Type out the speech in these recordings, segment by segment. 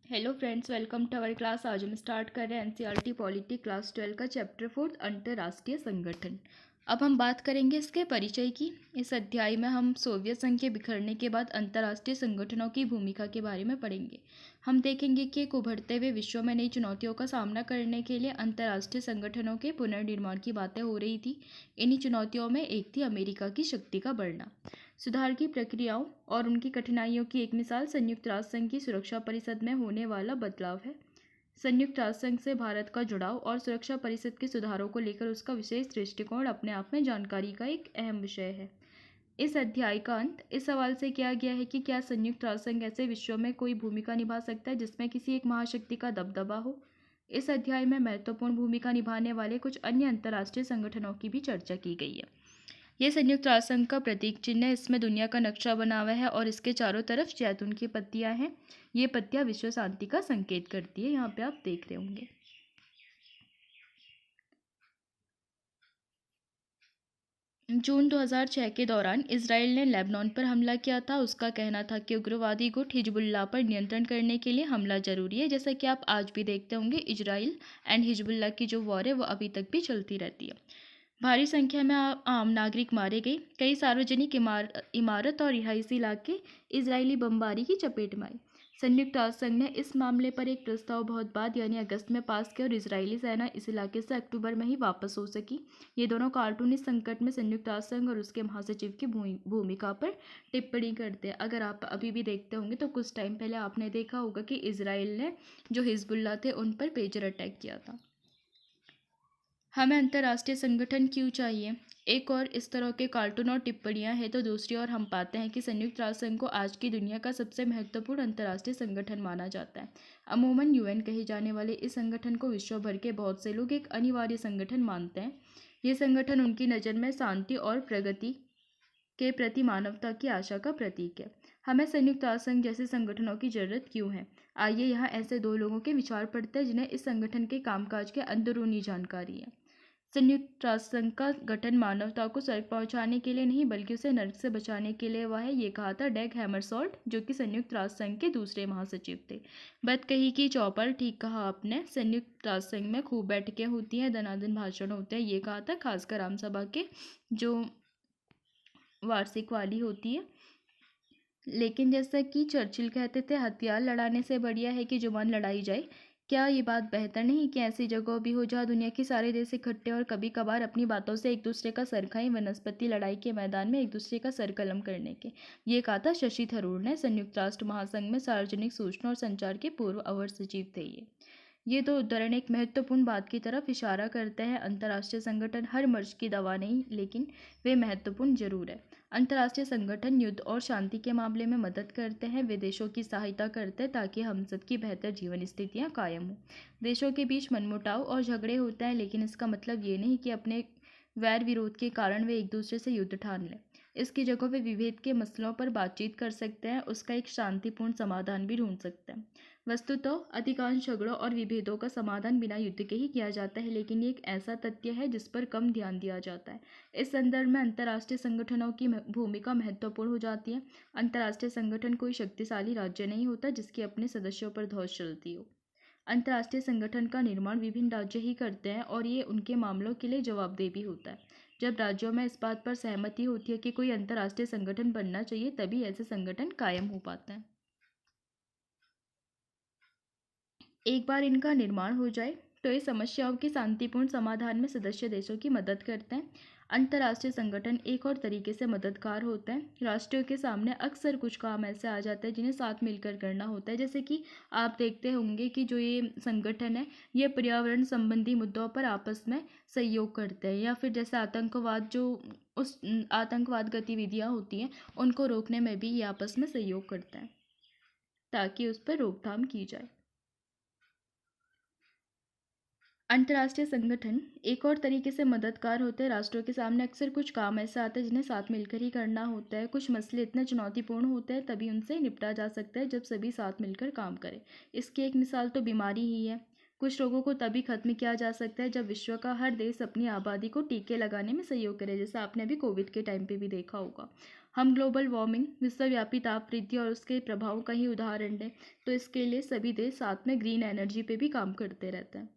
Hello friends, welcome to our class. आज हम start कर रहे हैं एनसीईआरटी पॉलिटी क्लास 12 का चैप्टर 4 अंतर्राष्ट्रीय संगठन। अब हम बात करेंगे इसके परिचय की। इस अध्याय में हम सोवियत संघ के बिखरने के बाद अंतर्राष्ट्रीय संगठनों की भूमिका के बारे में पढ़ेंगे। हम देखेंगे कि एक उभरते हुए विश्व में नई चुनौतियों का सामना करने के लिए अंतर्राष्ट्रीय संगठनों के पुनर्निर्माण की बातें हो रही थी। इन्हीं चुनौतियों में एक थी अमेरिका की शक्ति का बढ़ना। सुधार की प्रक्रियाओं और उनकी कठिनाइयों की एक मिसाल संयुक्त राष्ट्र संघ की सुरक्षा परिषद में होने वाला बदलाव है। संयुक्त राष्ट्र संघ से भारत का जुड़ाव और सुरक्षा परिषद के सुधारों को लेकर उसका विशेष दृष्टिकोण अपने आप में जानकारी का एक अहम विषय है। इस अध्याय का अंत इस सवाल से किया गया है कि क्या संयुक्त राष्ट्र संघ ऐसे विश्व में कोई भूमिका निभा सकता है जिसमें किसी एक महाशक्ति का दबदबा हो। इस अध्याय में महत्वपूर्ण भूमिका निभाने वाले कुछ अन्य अंतर्राष्ट्रीय संगठनों की भी चर्चा की गई है। ये संयुक्त राष्ट्र संघ का प्रतीक चिन्ह है। इसमें दुनिया का नक्शा बना हुआ है और इसके चारों तरफ जैतून की पत्तियां हैं। ये पत्तियां विश्व शांति का संकेत करती है। यहाँ पे आप देख रहे होंगे। जून 2006 के दौरान इसराइल ने लेबनान पर हमला किया था। उसका कहना था कि उग्रवादी गुट हिजबुल्लाह पर नियंत्रण करने के लिए हमला जरूरी है। जैसा कि आप आज भी देखते होंगे, इजराइल एंड हिजबुल्लाह की जो वॉर है वो अभी तक भी चलती रहती है। भारी संख्या में आम नागरिक मारे गए। कई सार्वजनिक इमारत और रिहायशी इलाके इजरायली बमबारी की चपेट में आए। संयुक्त राष्ट्र संघ ने इस मामले पर एक प्रस्ताव बहुत बाद यानी अगस्त में पास किया और इजरायली सेना इस इलाके से अक्टूबर में ही वापस हो सकी। ये दोनों कार्टून इस संकट में संयुक्त राष्ट्र संघ और उसके महासचिव की भूमिका पर टिप्पणी करते हैं। अगर आप अभी भी देखते होंगे तो कुछ टाइम पहले आपने देखा होगा कि इजराइल ने जो हिजबुल्लाह थे उन पर पेजर अटैक किया था। हमें अंतर्राष्ट्रीय संगठन क्यों चाहिए? एक और इस तरह के कार्टून और टिप्पणियां हैं तो दूसरी ओर हम पाते हैं कि संयुक्त राष्ट्र संघ को आज की दुनिया का सबसे महत्वपूर्ण अंतर्राष्ट्रीय संगठन माना जाता है। अमूमन यूएन कहे जाने वाले इस संगठन को विश्व भर के बहुत से लोग एक अनिवार्य संगठन मानते हैं। ये संगठन उनकी नज़र में शांति और प्रगति के प्रति मानवता की आशा का प्रतीक है। हमें संयुक्त राष्ट्र संघ जैसे संगठनों की जरूरत क्यों है? आइए यहाँ ऐसे दो लोगों के विचार पढ़ते हैं जिन्हें इस संगठन के कामकाज के अंदरूनी जानकारी है। संयुक्त राष्ट्र संघ का गठन मानवता को स्वर्ग पहुंचाने के लिए नहीं बल्कि उसे नरक से बचाने के लिए हुआ है। ये कहा था डैग हैमरसॉल्ट, जो कि संयुक्त राष्ट्र संघ के दूसरे महासचिव थे। बात कही कि चौपर, ठीक कहा आपने। संयुक्त राष्ट्र संघ में खूब बैठकें होती हैं, दनादन भाषण होते हैं। ये कहा था खासकर आम सभा के जो वार्षिक वाली होती है। लेकिन जैसा कि चर्चिल कहते थे, हथियार लड़ाने से बढ़िया है कि जुबान लड़ाई जाए। क्या ये बात बेहतर नहीं कि ऐसी जगह भी हो जहाँ दुनिया के सारे देश इकट्ठे और कभी कभार अपनी बातों से एक दूसरे का सर खाएं? वनस्पति लड़ाई के मैदान में एक दूसरे का सर कलम करने के। ये कहा था शशि थरूर ने। संयुक्त राष्ट्र महासंघ में सार्वजनिक सूचना और संचार के पूर्व अवर सचिव थे ये दो उदाहरण एक महत्वपूर्ण बात की तरफ इशारा करते हैं। अंतर्राष्ट्रीय संगठन हर मर्ज की दवा नहीं, लेकिन वे महत्वपूर्ण जरूर है। अंतर्राष्ट्रीय संगठन युद्ध और शांति के मामले में मदद करते हैं। वे देशों की सहायता करते हैं ताकि हम सबकी बेहतर जीवन स्थितियाँ कायम हों। देशों के बीच मनमुटाव और झगड़े होते हैं, लेकिन इसका मतलब ये नहीं कि अपने वैर विरोध के कारण वे एक दूसरे से युद्ध ठान लें। इसकी जगह वे विभेद के मसलों पर बातचीत कर सकते हैं, उसका एक शांतिपूर्ण समाधान भी ढूंढ सकते हैं। वस्तुतः अधिकांश झगड़ों और विभेदों का समाधान बिना युद्ध के ही किया जाता है, लेकिन ये एक ऐसा तथ्य है जिस पर कम ध्यान दिया जाता है। इस संदर्भ में अंतर्राष्ट्रीय संगठनों की भूमिका महत्वपूर्ण हो जाती है। अंतर्राष्ट्रीय संगठन कोई शक्तिशाली राज्य नहीं होता जिसके अपने सदस्यों पर धौंस चलती हो। अंतर्राष्ट्रीय संगठन का निर्माण विभिन्न राज्य ही करते हैं और ये उनके मामलों के लिए जवाबदेह भी होता है। जब राज्यों में इस बात पर सहमति होती है कि कोई अंतर्राष्ट्रीय संगठन बनना चाहिए, तभी ऐसे संगठन कायम हो पाते हैं। एक बार इनका निर्माण हो जाए तो ये समस्याओं के शांतिपूर्ण समाधान में सदस्य देशों की मदद करते हैं। अंतर्राष्ट्रीय संगठन एक और तरीके से मददगार होते हैं। राष्ट्रों के सामने अक्सर कुछ काम ऐसे आ जाते हैं जिन्हें साथ मिलकर करना होता है। जैसे कि आप देखते होंगे कि जो ये संगठन है ये पर्यावरण संबंधी मुद्दों पर आपस में सहयोग करते हैं, या फिर जैसे आतंकवाद, जो उस आतंकवाद गतिविधियाँ होती हैं उनको रोकने में भी ये आपस में सहयोग करते हैं ताकि उस पर रोकथाम की जाए। अंतर्राष्ट्रीय संगठन एक और तरीके से मददगार होते हैं। राष्ट्रों के सामने अक्सर कुछ काम ऐसे आते हैं जिन्हें साथ मिलकर ही करना होता है। कुछ मसले इतने चुनौतीपूर्ण होते हैं तभी उनसे निपटा जा सकता है जब सभी साथ मिलकर काम करें। इसकी एक मिसाल तो बीमारी ही है। कुछ रोगों को तभी खत्म किया जा सकता है जब विश्व का हर देश अपनी आबादी को टीके लगाने में सहयोग करे, जैसे आपने अभी कोविड के टाइम पे भी देखा होगा। हम ग्लोबल वार्मिंग, विश्वव्यापी ताप वृद्धि और उसके प्रभावों का ही उदाहरण दें तो इसके लिए सभी देश साथ में ग्रीन एनर्जी पे भी काम करते रहते हैं।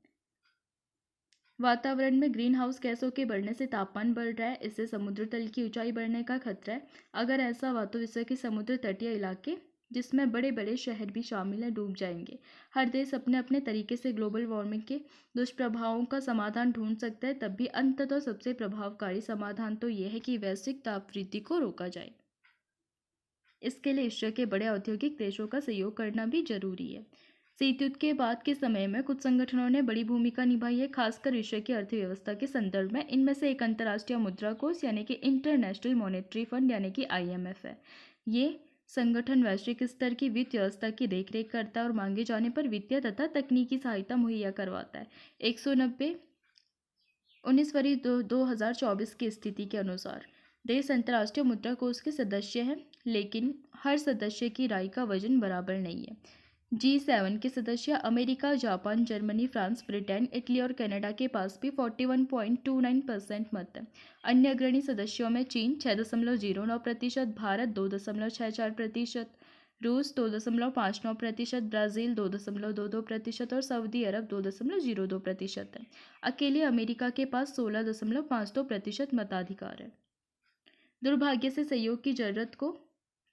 वातावरण में ग्रीन हाउस गैसों के बढ़ने से तापमान बढ़ रहा है, इससे समुद्र तल की ऊंचाई बढ़ने का खतरा है। अगर ऐसा हुआ तो विश्व के समुद्र तटीय इलाके, जिसमें बड़े बड़े शहर भी शामिल हैं, डूब जाएंगे। हर देश अपने अपने तरीके से ग्लोबल वार्मिंग के दुष्प्रभावों का समाधान ढूंढ सकता है, तब भी अंततः सबसे प्रभावकारी समाधान तो यह है कि वैश्विक ताप वृद्धि को रोका जाए। इसके लिए विश्व के बड़े औद्योगिक देशों का सहयोग करना भी जरूरी है। शीत युद्ध के बाद के समय में कुछ संगठनों ने बड़ी भूमिका निभाई है, खासकर विश्व की अर्थव्यवस्था के संदर्भ में। इनमें से एक अंतर्राष्ट्रीय मुद्रा कोष यानी कि इंटरनेशनल मॉनेटरी फंड यानी कि IMF है। ये संगठन वैश्विक स्तर की वित्त व्यवस्था की देखरेख करता है और मांगे जाने पर वित्तीय तथा तकनीकी सहायता मुहैया करवाता है। 190 19 फरवरी 2024 की स्थिति के अनुसार देश अंतर्राष्ट्रीय मुद्रा कोष के सदस्य हैं, लेकिन हर सदस्य की राय का वजन बराबर नहीं है। G7 के सदस्य America, Japan, Germany, France, Britain, Italy और कनाडा के पास भी 41.29% मत है। अन्य अग्रणी सदस्यों में चीन 6.09%, भारत 2.64%, रूस 2.59%, ब्राज़ील 2.22% और सऊदी अरब 2.02% है। अकेले अमेरिका के पास 16.52% मताधिकार है। दुर्भाग्य से सहयोग की जरूरत को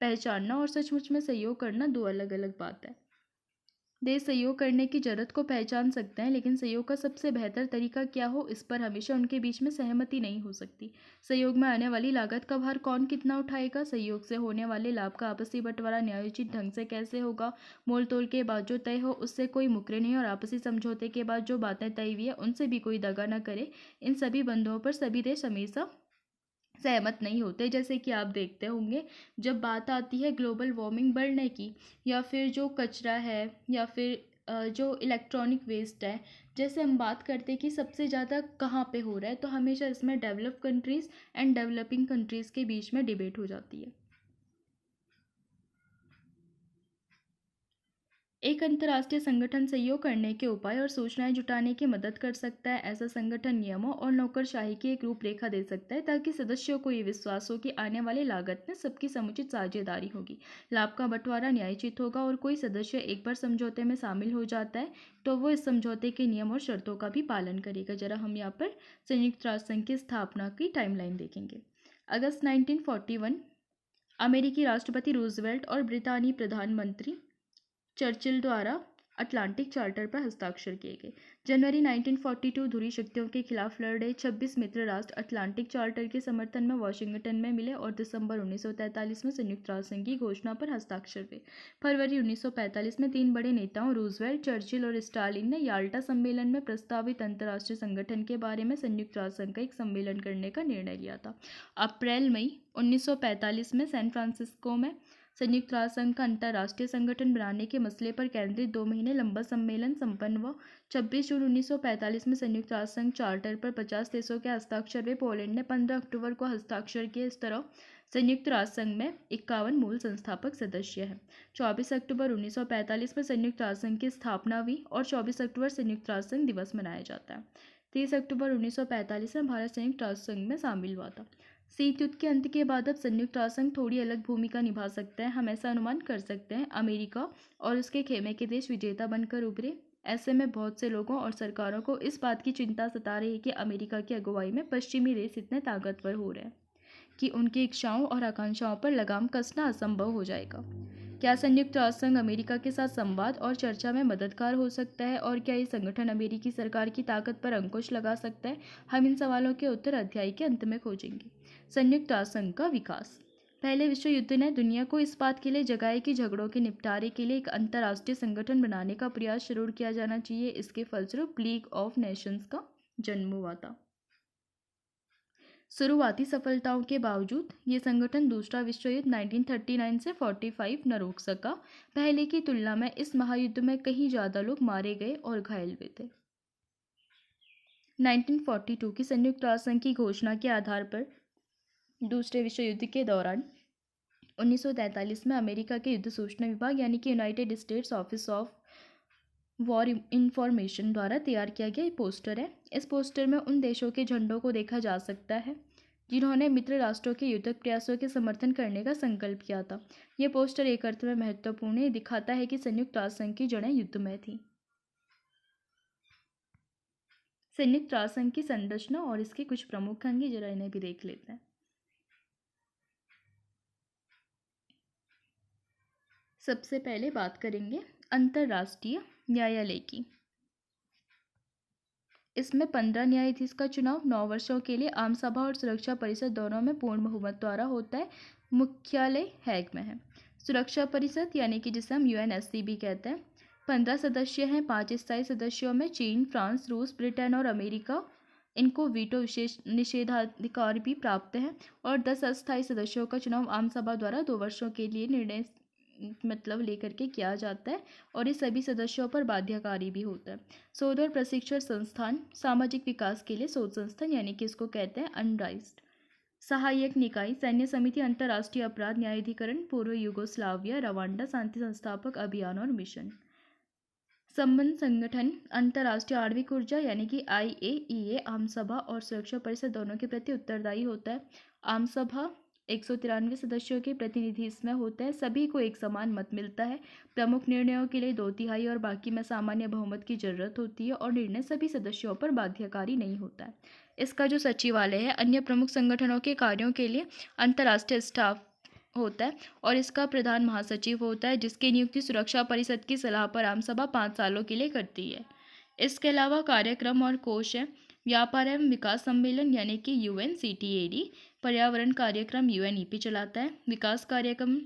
पहचानना और सचमुच में सहयोग करना दो अलग अलग बात है। देश सहयोग करने की जरूरत को पहचान सकते हैं, लेकिन सहयोग का सबसे बेहतर तरीका क्या हो, इस पर हमेशा उनके बीच में सहमति नहीं हो सकती। सहयोग में आने वाली लागत का भार कौन कितना उठाएगा, सहयोग से होने वाले लाभ का आपसी बंटवारा न्यायोचित ढंग से कैसे होगा, मोल तोल के बाद जो तय हो उससे कोई मुकरे नहीं और आपसी समझौते के बाद जो बातें तय हुई है उनसे भी कोई दगा न करे, इन सभी बंधुओं पर सभी देश हमेशा सहमत नहीं होते। जैसे कि आप देखते होंगे, जब बात आती है ग्लोबल वार्मिंग बढ़ने की, या फिर जो कचरा है, या फिर जो इलेक्ट्रॉनिक वेस्ट है, जैसे हम बात करते हैं कि सबसे ज़्यादा कहाँ पे हो रहा है, तो हमेशा इसमें develop countries and developing countries के बीच में डिबेट हो जाती है। एक अंतर्राष्ट्रीय संगठन सहयोग करने के उपाय और सूचनाएं जुटाने की मदद कर सकता है। ऐसा संगठन नियमों और नौकरशाही की एक रूपरेखा दे सकता है, ताकि सदस्यों को ये विश्वास हो कि आने वाली लागत में सबकी समुचित साझेदारी होगी, लाभ का बंटवारा न्यायोचित होगा और कोई सदस्य एक बार समझौते में शामिल हो जाता है तो वो इस समझौते के नियम और शर्तों का भी पालन करेगा। जरा हम यहाँ पर संयुक्त राष्ट्र संघ की स्थापना की टाइमलाइन देखेंगे। अगस्त 1941 अमेरिकी राष्ट्रपति रूजवेल्ट और ब्रितानी प्रधानमंत्री चर्चिल द्वारा अटलांटिक चार्टर पर हस्ताक्षर किए गए। जनवरी 1942 ध्रुवीय शक्तियों के खिलाफ लड़ रहे 26 मित्र राष्ट्र अटलांटिक चार्टर के समर्थन में वाशिंगटन में मिले और दिसंबर 1943 में संयुक्त राष्ट्र संघ की घोषणा पर हस्ताक्षर हुए। फरवरी 1945 में तीन बड़े नेताओं रूजवेल्ट, चर्चिल और स्टालिन ने याल्टा सम्मेलन में प्रस्तावित अंतर्राष्ट्रीय संगठन के बारे में संयुक्त राष्ट्र संघ का एक सम्मेलन करने का निर्णय लिया था। अप्रैल मई 1945 में सैन फ्रांसिस्को में संयुक्त राष्ट्र संघ का अंतर्राष्ट्रीय संगठन बनाने के मसले पर केंद्रित 2 महीने लंबा सम्मेलन संपन्न हुआ। 26 जून 1945 में संयुक्त राष्ट्र संघ चार्टर पर 50 देशों के हस्ताक्षर हुए। पोलैंड ने 15 अक्टूबर को हस्ताक्षर किए। इस तरह संयुक्त राष्ट्र संघ में 51 मूल संस्थापक सदस्य हैं। 24 अक्टूबर 1945 में संयुक्त राष्ट्र संघ की स्थापना हुई और 24 अक्टूबर संयुक्त राष्ट्र संघ दिवस मनाया जाता है। 30 अक्टूबर 1945 में भारत संयुक्त राष्ट्र संघ में शामिल हुआ था। शीत युद्ध के अंत के बाद अब संयुक्त राष्ट्र संघ थोड़ी अलग भूमिका निभा सकता है। हम ऐसा अनुमान कर सकते हैं अमेरिका और उसके खेमे के देश विजेता बनकर उभरे। ऐसे में बहुत से लोगों और सरकारों को इस बात की चिंता सता रही है कि अमेरिका की अगुवाई में पश्चिमी देश इतने ताकतवर हो रहे हैं कि उनकी इच्छाओं और आकांक्षाओं पर लगाम कसना असंभव हो जाएगा। क्या संयुक्त राष्ट्र संघ अमेरिका के साथ संवाद और चर्चा में मददगार हो सकता है, और क्या ये संगठन अमेरिकी सरकार की ताकत पर अंकुश लगा सकता है? हम इन सवालों के उत्तर अध्याय के अंत में खोजेंगे। संयुक्त राष्ट्र संघ का विकास। पहले विश्व युद्ध ने दुनिया को इस बात के लिए जगाया कि झगड़ों के निपटारे के लिए एक अंतर्राष्ट्रीय संगठन बनाने का प्रयास शुरू किया जाना चाहिए। इसके फलस्वरूप लीग ऑफ नेशंस का जन्म हुआ था। शुरुआती सफलताओं के बावजूद ये संगठन दूसरा विश्व युद्ध 1939 से 45 न रोक सका। पहले की तुलना में इस महायुद्ध में कहीं ज़्यादा लोग मारे गए और घायल हुए थे। 1942 की संयुक्त राष्ट्र संघ की घोषणा के आधार पर दूसरे विश्व युद्ध के दौरान 1943 में अमेरिका के युद्ध सूचना विभाग यानी कि United states office of war information द्वारा तैयार किया गया पोस्टर है। इस पोस्टर में उन देशों के झंडों को देखा जा सकता है जिन्होंने मित्र राष्ट्रों के युद्धक प्रयासों के समर्थन करने का संकल्प किया था। ये पोस्टर एक अर्थ में महत्वपूर्ण है, दिखाता है कि संयुक्त राष्ट्र संघ की जड़ें युद्ध में थी। संयुक्त राष्ट्र संघ की संरचना और इसके कुछ प्रमुख अंग, जरा इन्हें भी देख लेते हैं। सबसे पहले बात करेंगे अंतर्राष्ट्रीय न्यायालय की। इसमें 15 न्यायाधीश का चुनाव 9 वर्षों के लिए आम सभा और सुरक्षा परिषद दोनों में पूर्ण बहुमत द्वारा होता है। मुख्यालय हैग में है। सुरक्षा परिषद यानी कि जिसे हम यूएनएससी भी कहते हैं, 15 सदस्य हैं। 5 स्थायी सदस्यों में चीन, फ्रांस, रूस, ब्रिटेन और अमेरिका, इनको वीटो विशेष निषेधाधिकार भी प्राप्त है। और 10 अस्थायी सदस्यों का चुनाव आम सभा द्वारा 2 वर्षों के लिए निर्णय लेकर के किया जाता है और ये सभी सदस्यों पर बाध्यकारी भी होता है। शोध और प्रशिक्षण संस्थान, सामाजिक विकास के लिए शोध संस्थान यानी कि इसको कहते हैं अनराइज्ड। सहायक निकाय, सैन्य समिति, अंतर्राष्ट्रीय अपराध न्यायाधिकरण, पूर्व युगोस्लाविया, रवांडा, शांति संस्थापक अभियान और मिशन। संबंध संगठन, अंतर्राष्ट्रीय आणविक ऊर्जा यानी कि IAEA आम सभा और सुरक्षा परिषद दोनों के प्रति उत्तरदायी होता है। आम सभा 193 सदस्यों के प्रतिनिधि इसमें होते हैं। सभी को एक समान मत मिलता है। प्रमुख निर्णयों के लिए 2/3 और बाकी में सामान्य बहुमत की जरूरत होती है और निर्णय सभी सदस्यों पर बाध्यकारी नहीं होता है। इसका जो सचिवालय है अन्य प्रमुख संगठनों के कार्यों के लिए अंतर्राष्ट्रीय स्टाफ होता है और इसका प्रधान महासचिव होता है, जिसकी नियुक्ति सुरक्षा परिषद की सलाह पर आम सभा 5 सालों के लिए करती है। इसके अलावा कार्यक्रम और कोष है। व्यापार एवं विकास सम्मेलन यानी कि UNCTAD, पर्यावरण कार्यक्रम UNEP चलाता है। विकास कार्यक्रम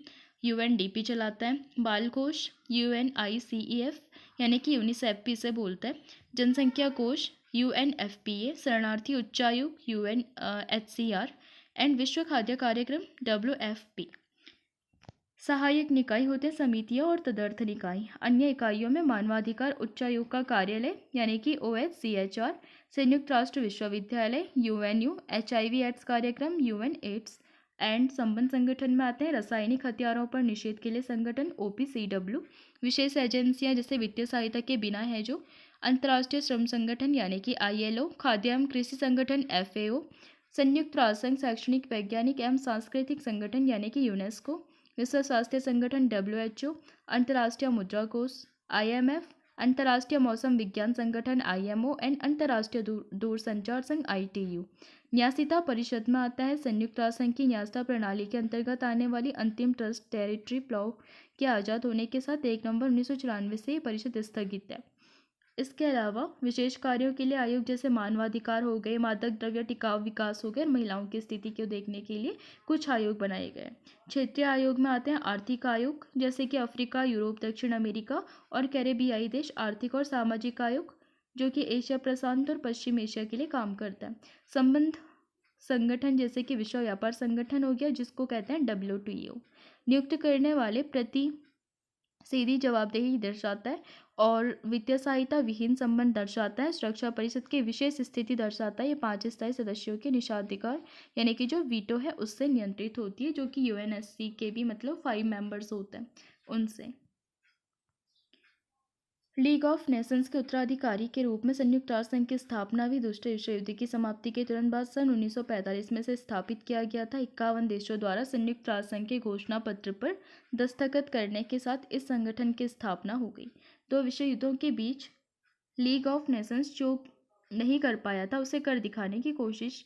UNDP चलाता है। बाल कोष UNICEF यानी कि यूनिसेफ भी इसे बोलता है। जनसंख्या कोष UNFPA, शरणार्थी उच्चायोग UNHCR एंड विश्व खाद्य कार्यक्रम WFP। सहायक निकाय होते हैं समितियां और तदर्थ निकाय। अन्य इकाइयों में मानवाधिकार उच्चायोग का कार्यालय यानी कि OHCHR, संयुक्त राष्ट्र विश्वविद्यालय UNU, HIV एड्स कार्यक्रम UNAIDS एंड संबंध संगठन में आते हैं रासायनिक हथियारों पर निषेध के लिए संगठन OPCW। विशेष एजेंसियां जैसे वित्तीय सहायता के बिना है जो अंतर्राष्ट्रीय श्रम संगठन यानी कि ILO, खाद्य एवं कृषि संगठन FAO, संयुक्त राष्ट्र संघ शैक्षणिक, वैज्ञानिक एवं सांस्कृतिक संगठन यानी कि यूनेस्को, विश्व स्वास्थ्य संगठन WHO, अंतर्राष्ट्रीय मुद्रा कोष IMF, अंतर्राष्ट्रीय मौसम विज्ञान संगठन IMO एंड अंतर्राष्ट्रीय दूरसंचार संघ ITU। न्यासिता परिषद में आता है संयुक्त राष्ट्र संघ की न्यासिता प्रणाली के अंतर्गत आने वाली अंतिम ट्रस्ट टेरिटरी प्लॉ के आज़ाद होने के साथ 1 नवंबर 1994 से ये परिषद स्थगित है। इसके अलावा विशेष कार्यों के लिए आयोग जैसे मानवाधिकार हो गए, मादक द्रव्य टिकाऊ विकास हो गए और महिलाओं की स्थिति को देखने के लिए कुछ आयोग बनाए गए। क्षेत्रीय आयोग में आते हैं आर्थिक आयोग जैसे कि अफ्रीका, यूरोप, दक्षिण अमेरिका और कैरेबियाई देश। आर्थिक और सामाजिक आयोग जो कि एशिया प्रशांत और पश्चिम एशिया के लिए काम करता है। संबंध संगठन जैसे कि विश्व व्यापार संगठन हो गया जिसको कहते हैं WTO। नियुक्त करने वाले प्रति सीधी जवाबदेही दर्शाता है और वित्तीय सहायता विहीन संबंध दर्शाता है। सुरक्षा परिषद की विशेष स्थिति दर्शाता है। ये 5 स्थायी सदस्यों के निषेधाधिकार यानी कि जो वीटो है उससे नियंत्रित होती है, जो कि UNSC के भी मतलब 5 मेंबर्स होते हैं उनसे। लीग ऑफ नेशंस के उत्तराधिकारी के रूप में संयुक्त राष्ट्र संघ की स्थापना भी दूसरे विश्व युद्ध की समाप्ति के तुरंत बाद सन 1945 में से स्थापित किया गया था। 51 देशों द्वारा संयुक्त राष्ट्र संघ के घोषणा पत्र पर दस्तखत करने के साथ इस संगठन की स्थापना हो गई। 2 विश्व युद्धों के बीच लीग ऑफ नेशंस जो नहीं कर पाया था उसे कर दिखाने की कोशिश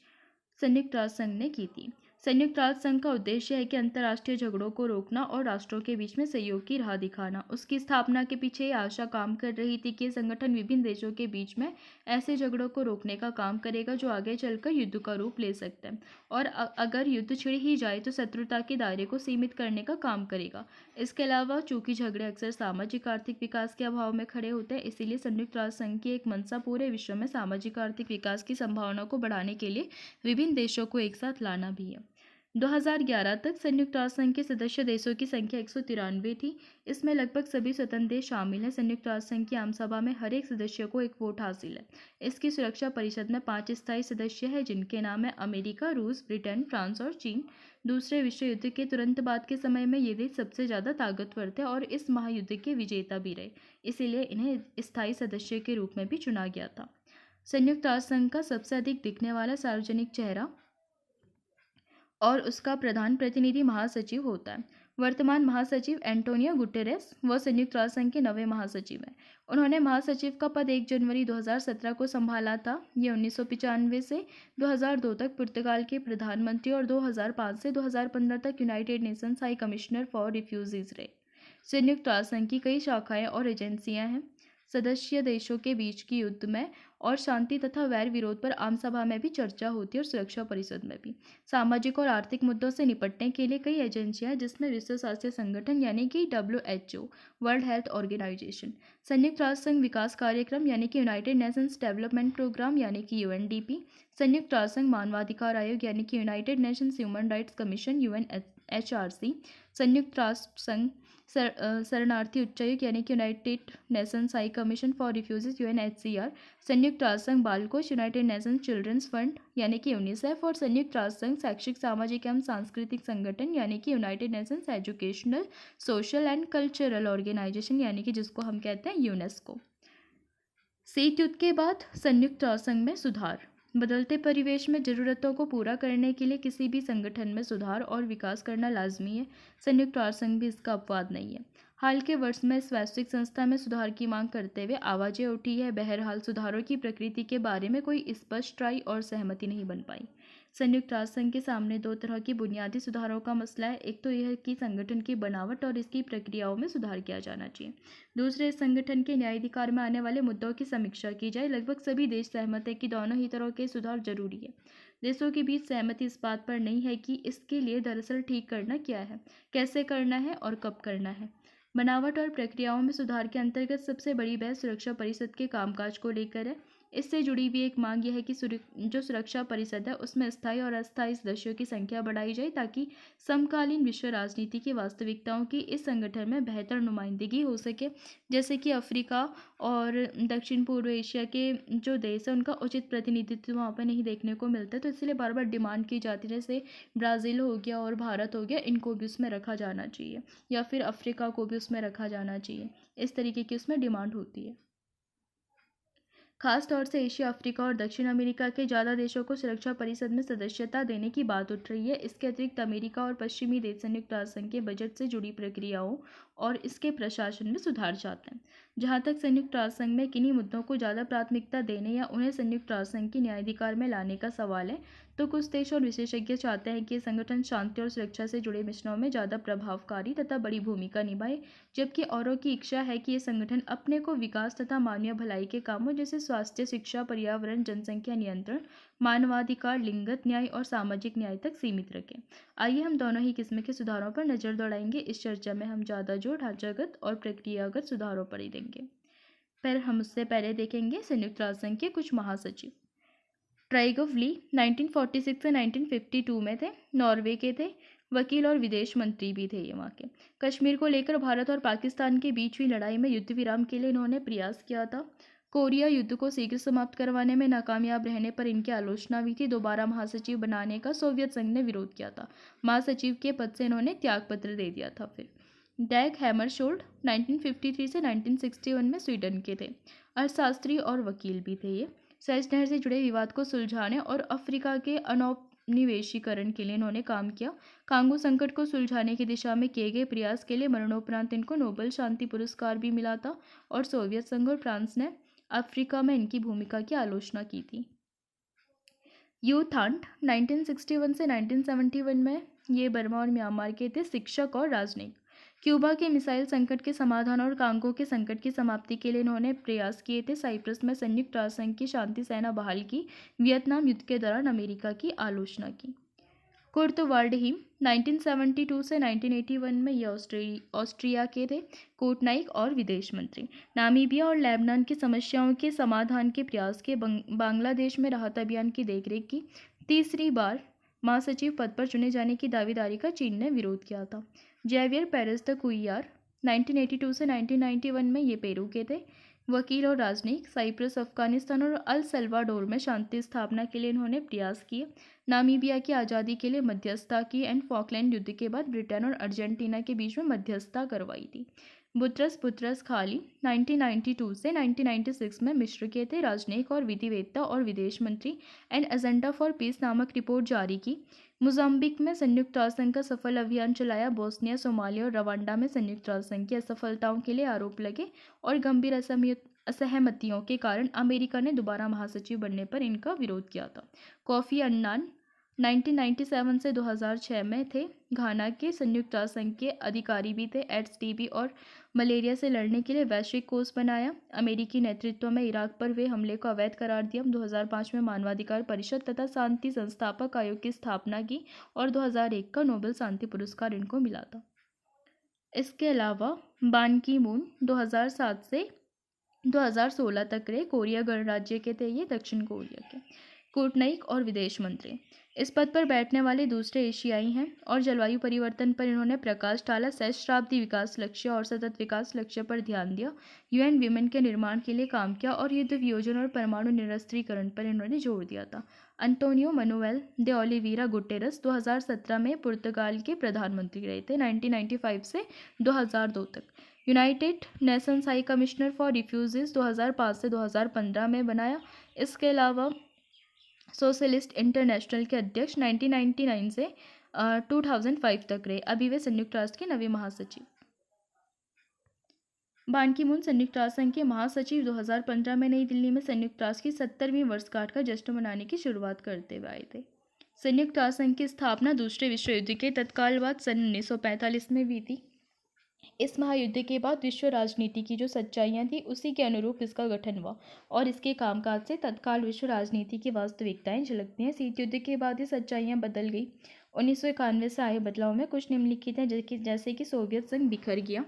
संयुक्त राष्ट्र संघ ने की थी। संयुक्त राष्ट्र संघ का उद्देश्य है कि अंतर्राष्ट्रीय झगड़ों को रोकना और राष्ट्रों के बीच में सहयोग की राह दिखाना। उसकी स्थापना के पीछे ये आशा काम कर रही थी कि ये संगठन विभिन्न देशों के बीच में ऐसे झगड़ों को रोकने का काम करेगा जो आगे चलकर युद्ध का रूप ले सकते हैं और अगर युद्ध छिड़ ही जाए तो शत्रुता के दायरे को सीमित करने का काम करेगा। इसके अलावा चूंकि झगड़े अक्सर सामाजिक आर्थिक विकास के अभाव में खड़े होते हैं, इसीलिए संयुक्त राष्ट्र संघ की एक मंशा पूरे विश्व में सामाजिक आर्थिक विकास की संभावनाओं को बढ़ाने के लिए विभिन्न देशों को एक साथ लाना भी है। 2011 तक संयुक्त राष्ट्र संघ के सदस्य देशों की संख्या 193 थी। इसमें लगभग सभी स्वतंत्र देश शामिल हैं। संयुक्त राष्ट्र संघ की आम सभा में हर एक सदस्य को एक वोट हासिल है। इसकी सुरक्षा परिषद में 5 स्थायी सदस्य हैं जिनके नाम है अमेरिका, रूस, ब्रिटेन, फ्रांस और चीन। दूसरे विश्व युद्ध के तुरंत बाद के समय में ये देश सबसे ज़्यादा ताकतवर थे और इस महायुद्ध के विजेता भी रहे, इसीलिए इन्हें स्थायी सदस्य के रूप में भी चुना गया था। संयुक्त राष्ट्र संघ का सबसे अधिक दिखने वाला सार्वजनिक चेहरा और उसका प्रधान प्रतिनिधि महासचिव होता है। वर्तमान महासचिव एंटोनियो गुटेरेस वह संयुक्त राष्ट्र संघ के नवे महासचिव हैं। उन्होंने महासचिव का पद 1 जनवरी 2017 को संभाला था। ये 1995 से 2002 तक पुर्तगाल के प्रधानमंत्री और 2005 से 2015 तक United Nations high commissioner for refugees रहे। संयुक्त राष्ट्र संघ की कई शाखाएं और एजेंसियां हैं। सदस्य देशों के बीच की युद्ध में और शांति तथा वैर विरोध पर आम सभा में भी चर्चा होती है और सुरक्षा परिषद में भी। सामाजिक और आर्थिक मुद्दों से निपटने के लिए कई एजेंसियां हैं, जिसमें विश्व स्वास्थ्य संगठन यानी कि WHO, वर्ल्ड हेल्थ ऑर्गेनाइजेशन, संयुक्त राष्ट्र संघ विकास कार्यक्रम यानी कि यूनाइटेड नेशंस डेवलपमेंट प्रोग्राम यानी कि UNDP, संयुक्त राष्ट्र संघ मानवाधिकार आयोग यानी कि United Nations human rights commission UNHRC, संयुक्त राष्ट्र संघ शरणार्थी उच्चायुक्त यानी कि United Nations high commission for refugees UNHCR, संयुक्त राष्ट्र संघ बाल कोष यूनाइटेड नेशंस चिल्ड्रंस फंड यानी कि यूनिसेफ, और संयुक्त राष्ट्र संघ शैक्षिक सामाजिक एवं सांस्कृतिक संगठन यानी कि United Nations Educational Social and Cultural Organization यानी कि जिसको हम कहते हैं यूनेस्को। शीत युद्ध के बाद संयुक्त राष्ट्र संघ में सुधार। बदलते परिवेश में जरूरतों को पूरा करने के लिए किसी भी संगठन में सुधार और विकास करना लाजमी है। संयुक्त राष्ट्र संघ भी इसका अपवाद नहीं है। हाल के वर्ष में इस वैश्विक संस्था में सुधार की मांग करते हुए आवाजें उठी है। बहरहाल सुधारों की प्रकृति के बारे में कोई स्पष्ट राय और सहमति नहीं बन पाई। संयुक्त राष्ट्र संघ के सामने दो तरह की बुनियादी सुधारों का मसला है। एक तो यह कि संगठन की बनावट और इसकी प्रक्रियाओं में सुधार किया जाना चाहिए। दूसरे, इस संगठन के न्यायाधिकार में आने वाले मुद्दों की समीक्षा की जाए। लगभग सभी देश सहमत है कि दोनों ही तरह के सुधार जरूरी है। देशों के बीच सहमति इस बात पर नहीं है कि इसके लिए दरअसल ठीक करना क्या है, कैसे करना है और कब करना है। बनावट और प्रक्रियाओं में सुधार के अंतर्गत सबसे बड़ी बहस सुरक्षा परिषद के कामकाज को लेकर है। इससे जुड़ी हुई एक मांग यह है कि जो सुरक्षा परिषद है उसमें स्थायी और अस्थायी सदस्यों की संख्या बढ़ाई जाए, ताकि समकालीन विश्व राजनीति की वास्तविकताओं की इस संगठन में बेहतर नुमाइंदगी हो सके। जैसे कि अफ्रीका और दक्षिण पूर्व एशिया के जो देश है उनका उचित प्रतिनिधित्व वहाँ पर नहीं देखने को मिलता है, तो इसलिए बार बार डिमांड की जाती है। जैसे ब्राज़ील हो गया और भारत हो गया, इनको भी उसमें रखा जाना चाहिए, या फिर अफ्रीका को भी उसमें रखा जाना चाहिए। इस तरीके की उसमें डिमांड होती है। खास तौर से एशिया, अफ्रीका और दक्षिण अमेरिका के ज़्यादा देशों को सुरक्षा परिषद में सदस्यता देने की बात उठ रही है। इसके अतिरिक्त अमेरिका और पश्चिमी देश संयुक्त राष्ट्र संघ के बजट से जुड़ी प्रक्रियाओं और इसके प्रशासन में सुधार चाहते हैं। जहाँ तक संयुक्त राष्ट्र संघ में किन्हीं मुद्दों को ज़्यादा प्राथमिकता देने या उन्हें संयुक्त राष्ट्र संघ के न्यायाधिकार में लाने का सवाल है, तो कुछ देश और विशेषज्ञ चाहते हैं कि ये संगठन शांति और सुरक्षा से जुड़े मिशनों में ज़्यादा प्रभावकारी तथा बड़ी भूमिका निभाए, जबकि औरों की इच्छा है कि ये संगठन अपने को विकास तथा मानवीय भलाई के कामों जैसे स्वास्थ्य, शिक्षा, पर्यावरण, जनसंख्या नियंत्रण, मानवाधिकार, लिंगत न्याय और सामाजिक न्याय तक सीमित रखें। आइए हम दोनों ही किस्म के सुधारों पर नज़र दौड़ाएंगे। इस चर्चा में हम ज़्यादा जोर ढांचागत और प्रक्रियागत सुधारों पर ही देंगे। पर हम उससे पहले देखेंगे संयुक्त राष्ट्र संघ के कुछ महासचिव। ट्राइगव ली 1946 से 1952 में थे, नॉर्वे के थे, वकील और विदेश मंत्री भी थे ये वहाँ के। कश्मीर को लेकर भारत और पाकिस्तान के बीच हुई लड़ाई में युद्ध विराम के लिए इन्होंने प्रयास किया था। कोरिया युद्ध को शीघ्र समाप्त करवाने में नाकामयाब रहने पर इनकी आलोचना हुई थी। दोबारा महासचिव बनाने का सोवियत संघ ने विरोध किया था। महासचिव के पद से इन्होंने त्यागपत्र दे दिया था। फिर डैग हैमरशोल्ड 1953 से 1961 में स्वीडन के थे, अर्थशास्त्री और वकील भी थे ये। सेज नहर से जुड़े विवाद को सुलझाने और अफ्रीका के अनौपनिवेशीकरण के लिए इन्होंने काम किया। कांगो संकट को सुलझाने की दिशा में किए गए प्रयास के लिए मरणोपरांत इनको नोबेल शांति पुरस्कार भी मिला था, और सोवियत संघ और फ्रांस ने अफ्रीका में इनकी भूमिका की आलोचना की थी। यू थांट 1961 से 1971 में ये बर्मा और म्यांमार के थे, शिक्षक और राजनयिक। क्यूबा के मिसाइल संकट के समाधान और कांगो के संकट की समाप्ति के लिए इन्होंने प्रयास किए थे। साइप्रस में संयुक्त राष्ट्र संघ की शांति सेना बहाल की। वियतनाम युद्ध के दौरान अमेरिका की आलोचना की। कुर्ट वाल्डहीम 1972 से 1981 में ये ऑस्ट्रिया के थे, कूटनीतिक और विदेश मंत्री। नामीबिया और लेबनान की समस्याओं के समाधान के प्रयास के बांग्लादेश में राहत अभियान की देखरेख की। तीसरी बार महासचिव पद पर चुने जाने की दावेदारी का चीन ने विरोध किया था। जेवियर पेरेस द कुइयार 1982 से 1991 में ये पेरू के थे, वकील और राजनयिक। साइप्रस, अफगानिस्तान और अल सल्वाडोर में शांति स्थापना के लिए इन्होंने प्रयास किए। नामीबिया की आज़ादी के लिए मध्यस्थता की एंड फॉकलैंड युद्ध के बाद ब्रिटेन और अर्जेंटीना के बीच में मध्यस्थता करवाई थी। बुतरस खाली 1992 से 1996 में मिस्र के थे, राजनयिक और विधिवेत्ता और विदेश मंत्री। एन एजेंडा फॉर पीस नामक रिपोर्ट जारी की। मोजाम्बिक में संयुक्त राष्ट्र संघ का सफल अभियान चलाया। बोस्निया, सोमालिया और रवांडा में संयुक्त राष्ट्र संघ की असफलताओं के लिए आरोप लगे और गंभीर असहमतियों के कारण अमेरिका ने दोबारा महासचिव बनने पर इनका विरोध किया था। कोफी अन्नान 1997 से 2006 में थे। घाना के संयुक्त राष्ट्र संघ के अधिकारी भी थे। एड्स, टीबी और मलेरिया से लड़ने के लिए वैश्विक कोष बनाया। अमेरिकी नेतृत्व में इराक पर हुए हमले को अवैध करार दिया। 2005 में मानवाधिकार परिषद तथा शांति संस्थापक आयोग की स्थापना की और 2001 का नोबेल शांति पुरस्कार इनको मिला था। इसके अलावा बान की मून 2007 से 2016 तक रहे। कोरिया गणराज्य के थे ये, दक्षिण कोरिया के कूटनीतिक और विदेश मंत्री। इस पद पर बैठने वाले दूसरे एशियाई हैं और जलवायु परिवर्तन पर इन्होंने प्रकाश डाला। सहस्त्राब्दी विकास लक्ष्य और सतत विकास लक्ष्य पर ध्यान दिया। यूएन विमेन के निर्माण के लिए काम किया और युद्ध वियोजन और परमाणु निरस्त्रीकरण पर इन्होंने जोर दिया था। अंटोनियो मनुएल दे ओलिवेरा गुटेरस 2017 में पुर्तगाल के प्रधानमंत्री रहे थे, 1995 से 2002 तक। United Nations high commissioner for refugees 2005 से 2015 में बनाया। इसके अलावा सोशलिस्ट इंटरनेशनल के अध्यक्ष 1999 से 2005 तक रहे। अभी वे संयुक्त राष्ट्र के नवे महासचिव। बान की मून संयुक्त राष्ट्र संघ के महासचिव 2015 में नई दिल्ली में संयुक्त राष्ट्र की 70वीं वर्षगांठ का जश्न मनाने की शुरुआत करते हुए आए थे। संयुक्त राष्ट्र संघ की स्थापना दूसरे विश्व युद्ध के तत्काल बाद सन 1945 में हुई थी। इस महायुद्ध के बाद विश्व राजनीति की जो सच्चाइयाँ थी उसी के अनुरूप इसका गठन हुआ और इसके कामकाज से तत्काल विश्व राजनीति की वास्तविकताएं झलकती हैं। शीत युद्ध के बाद ये सच्चाइयाँ बदल गई। 1991 से आए बदलाव में कुछ निम्नलिखित हैं, जैसे कि सोवियत संघ बिखर गया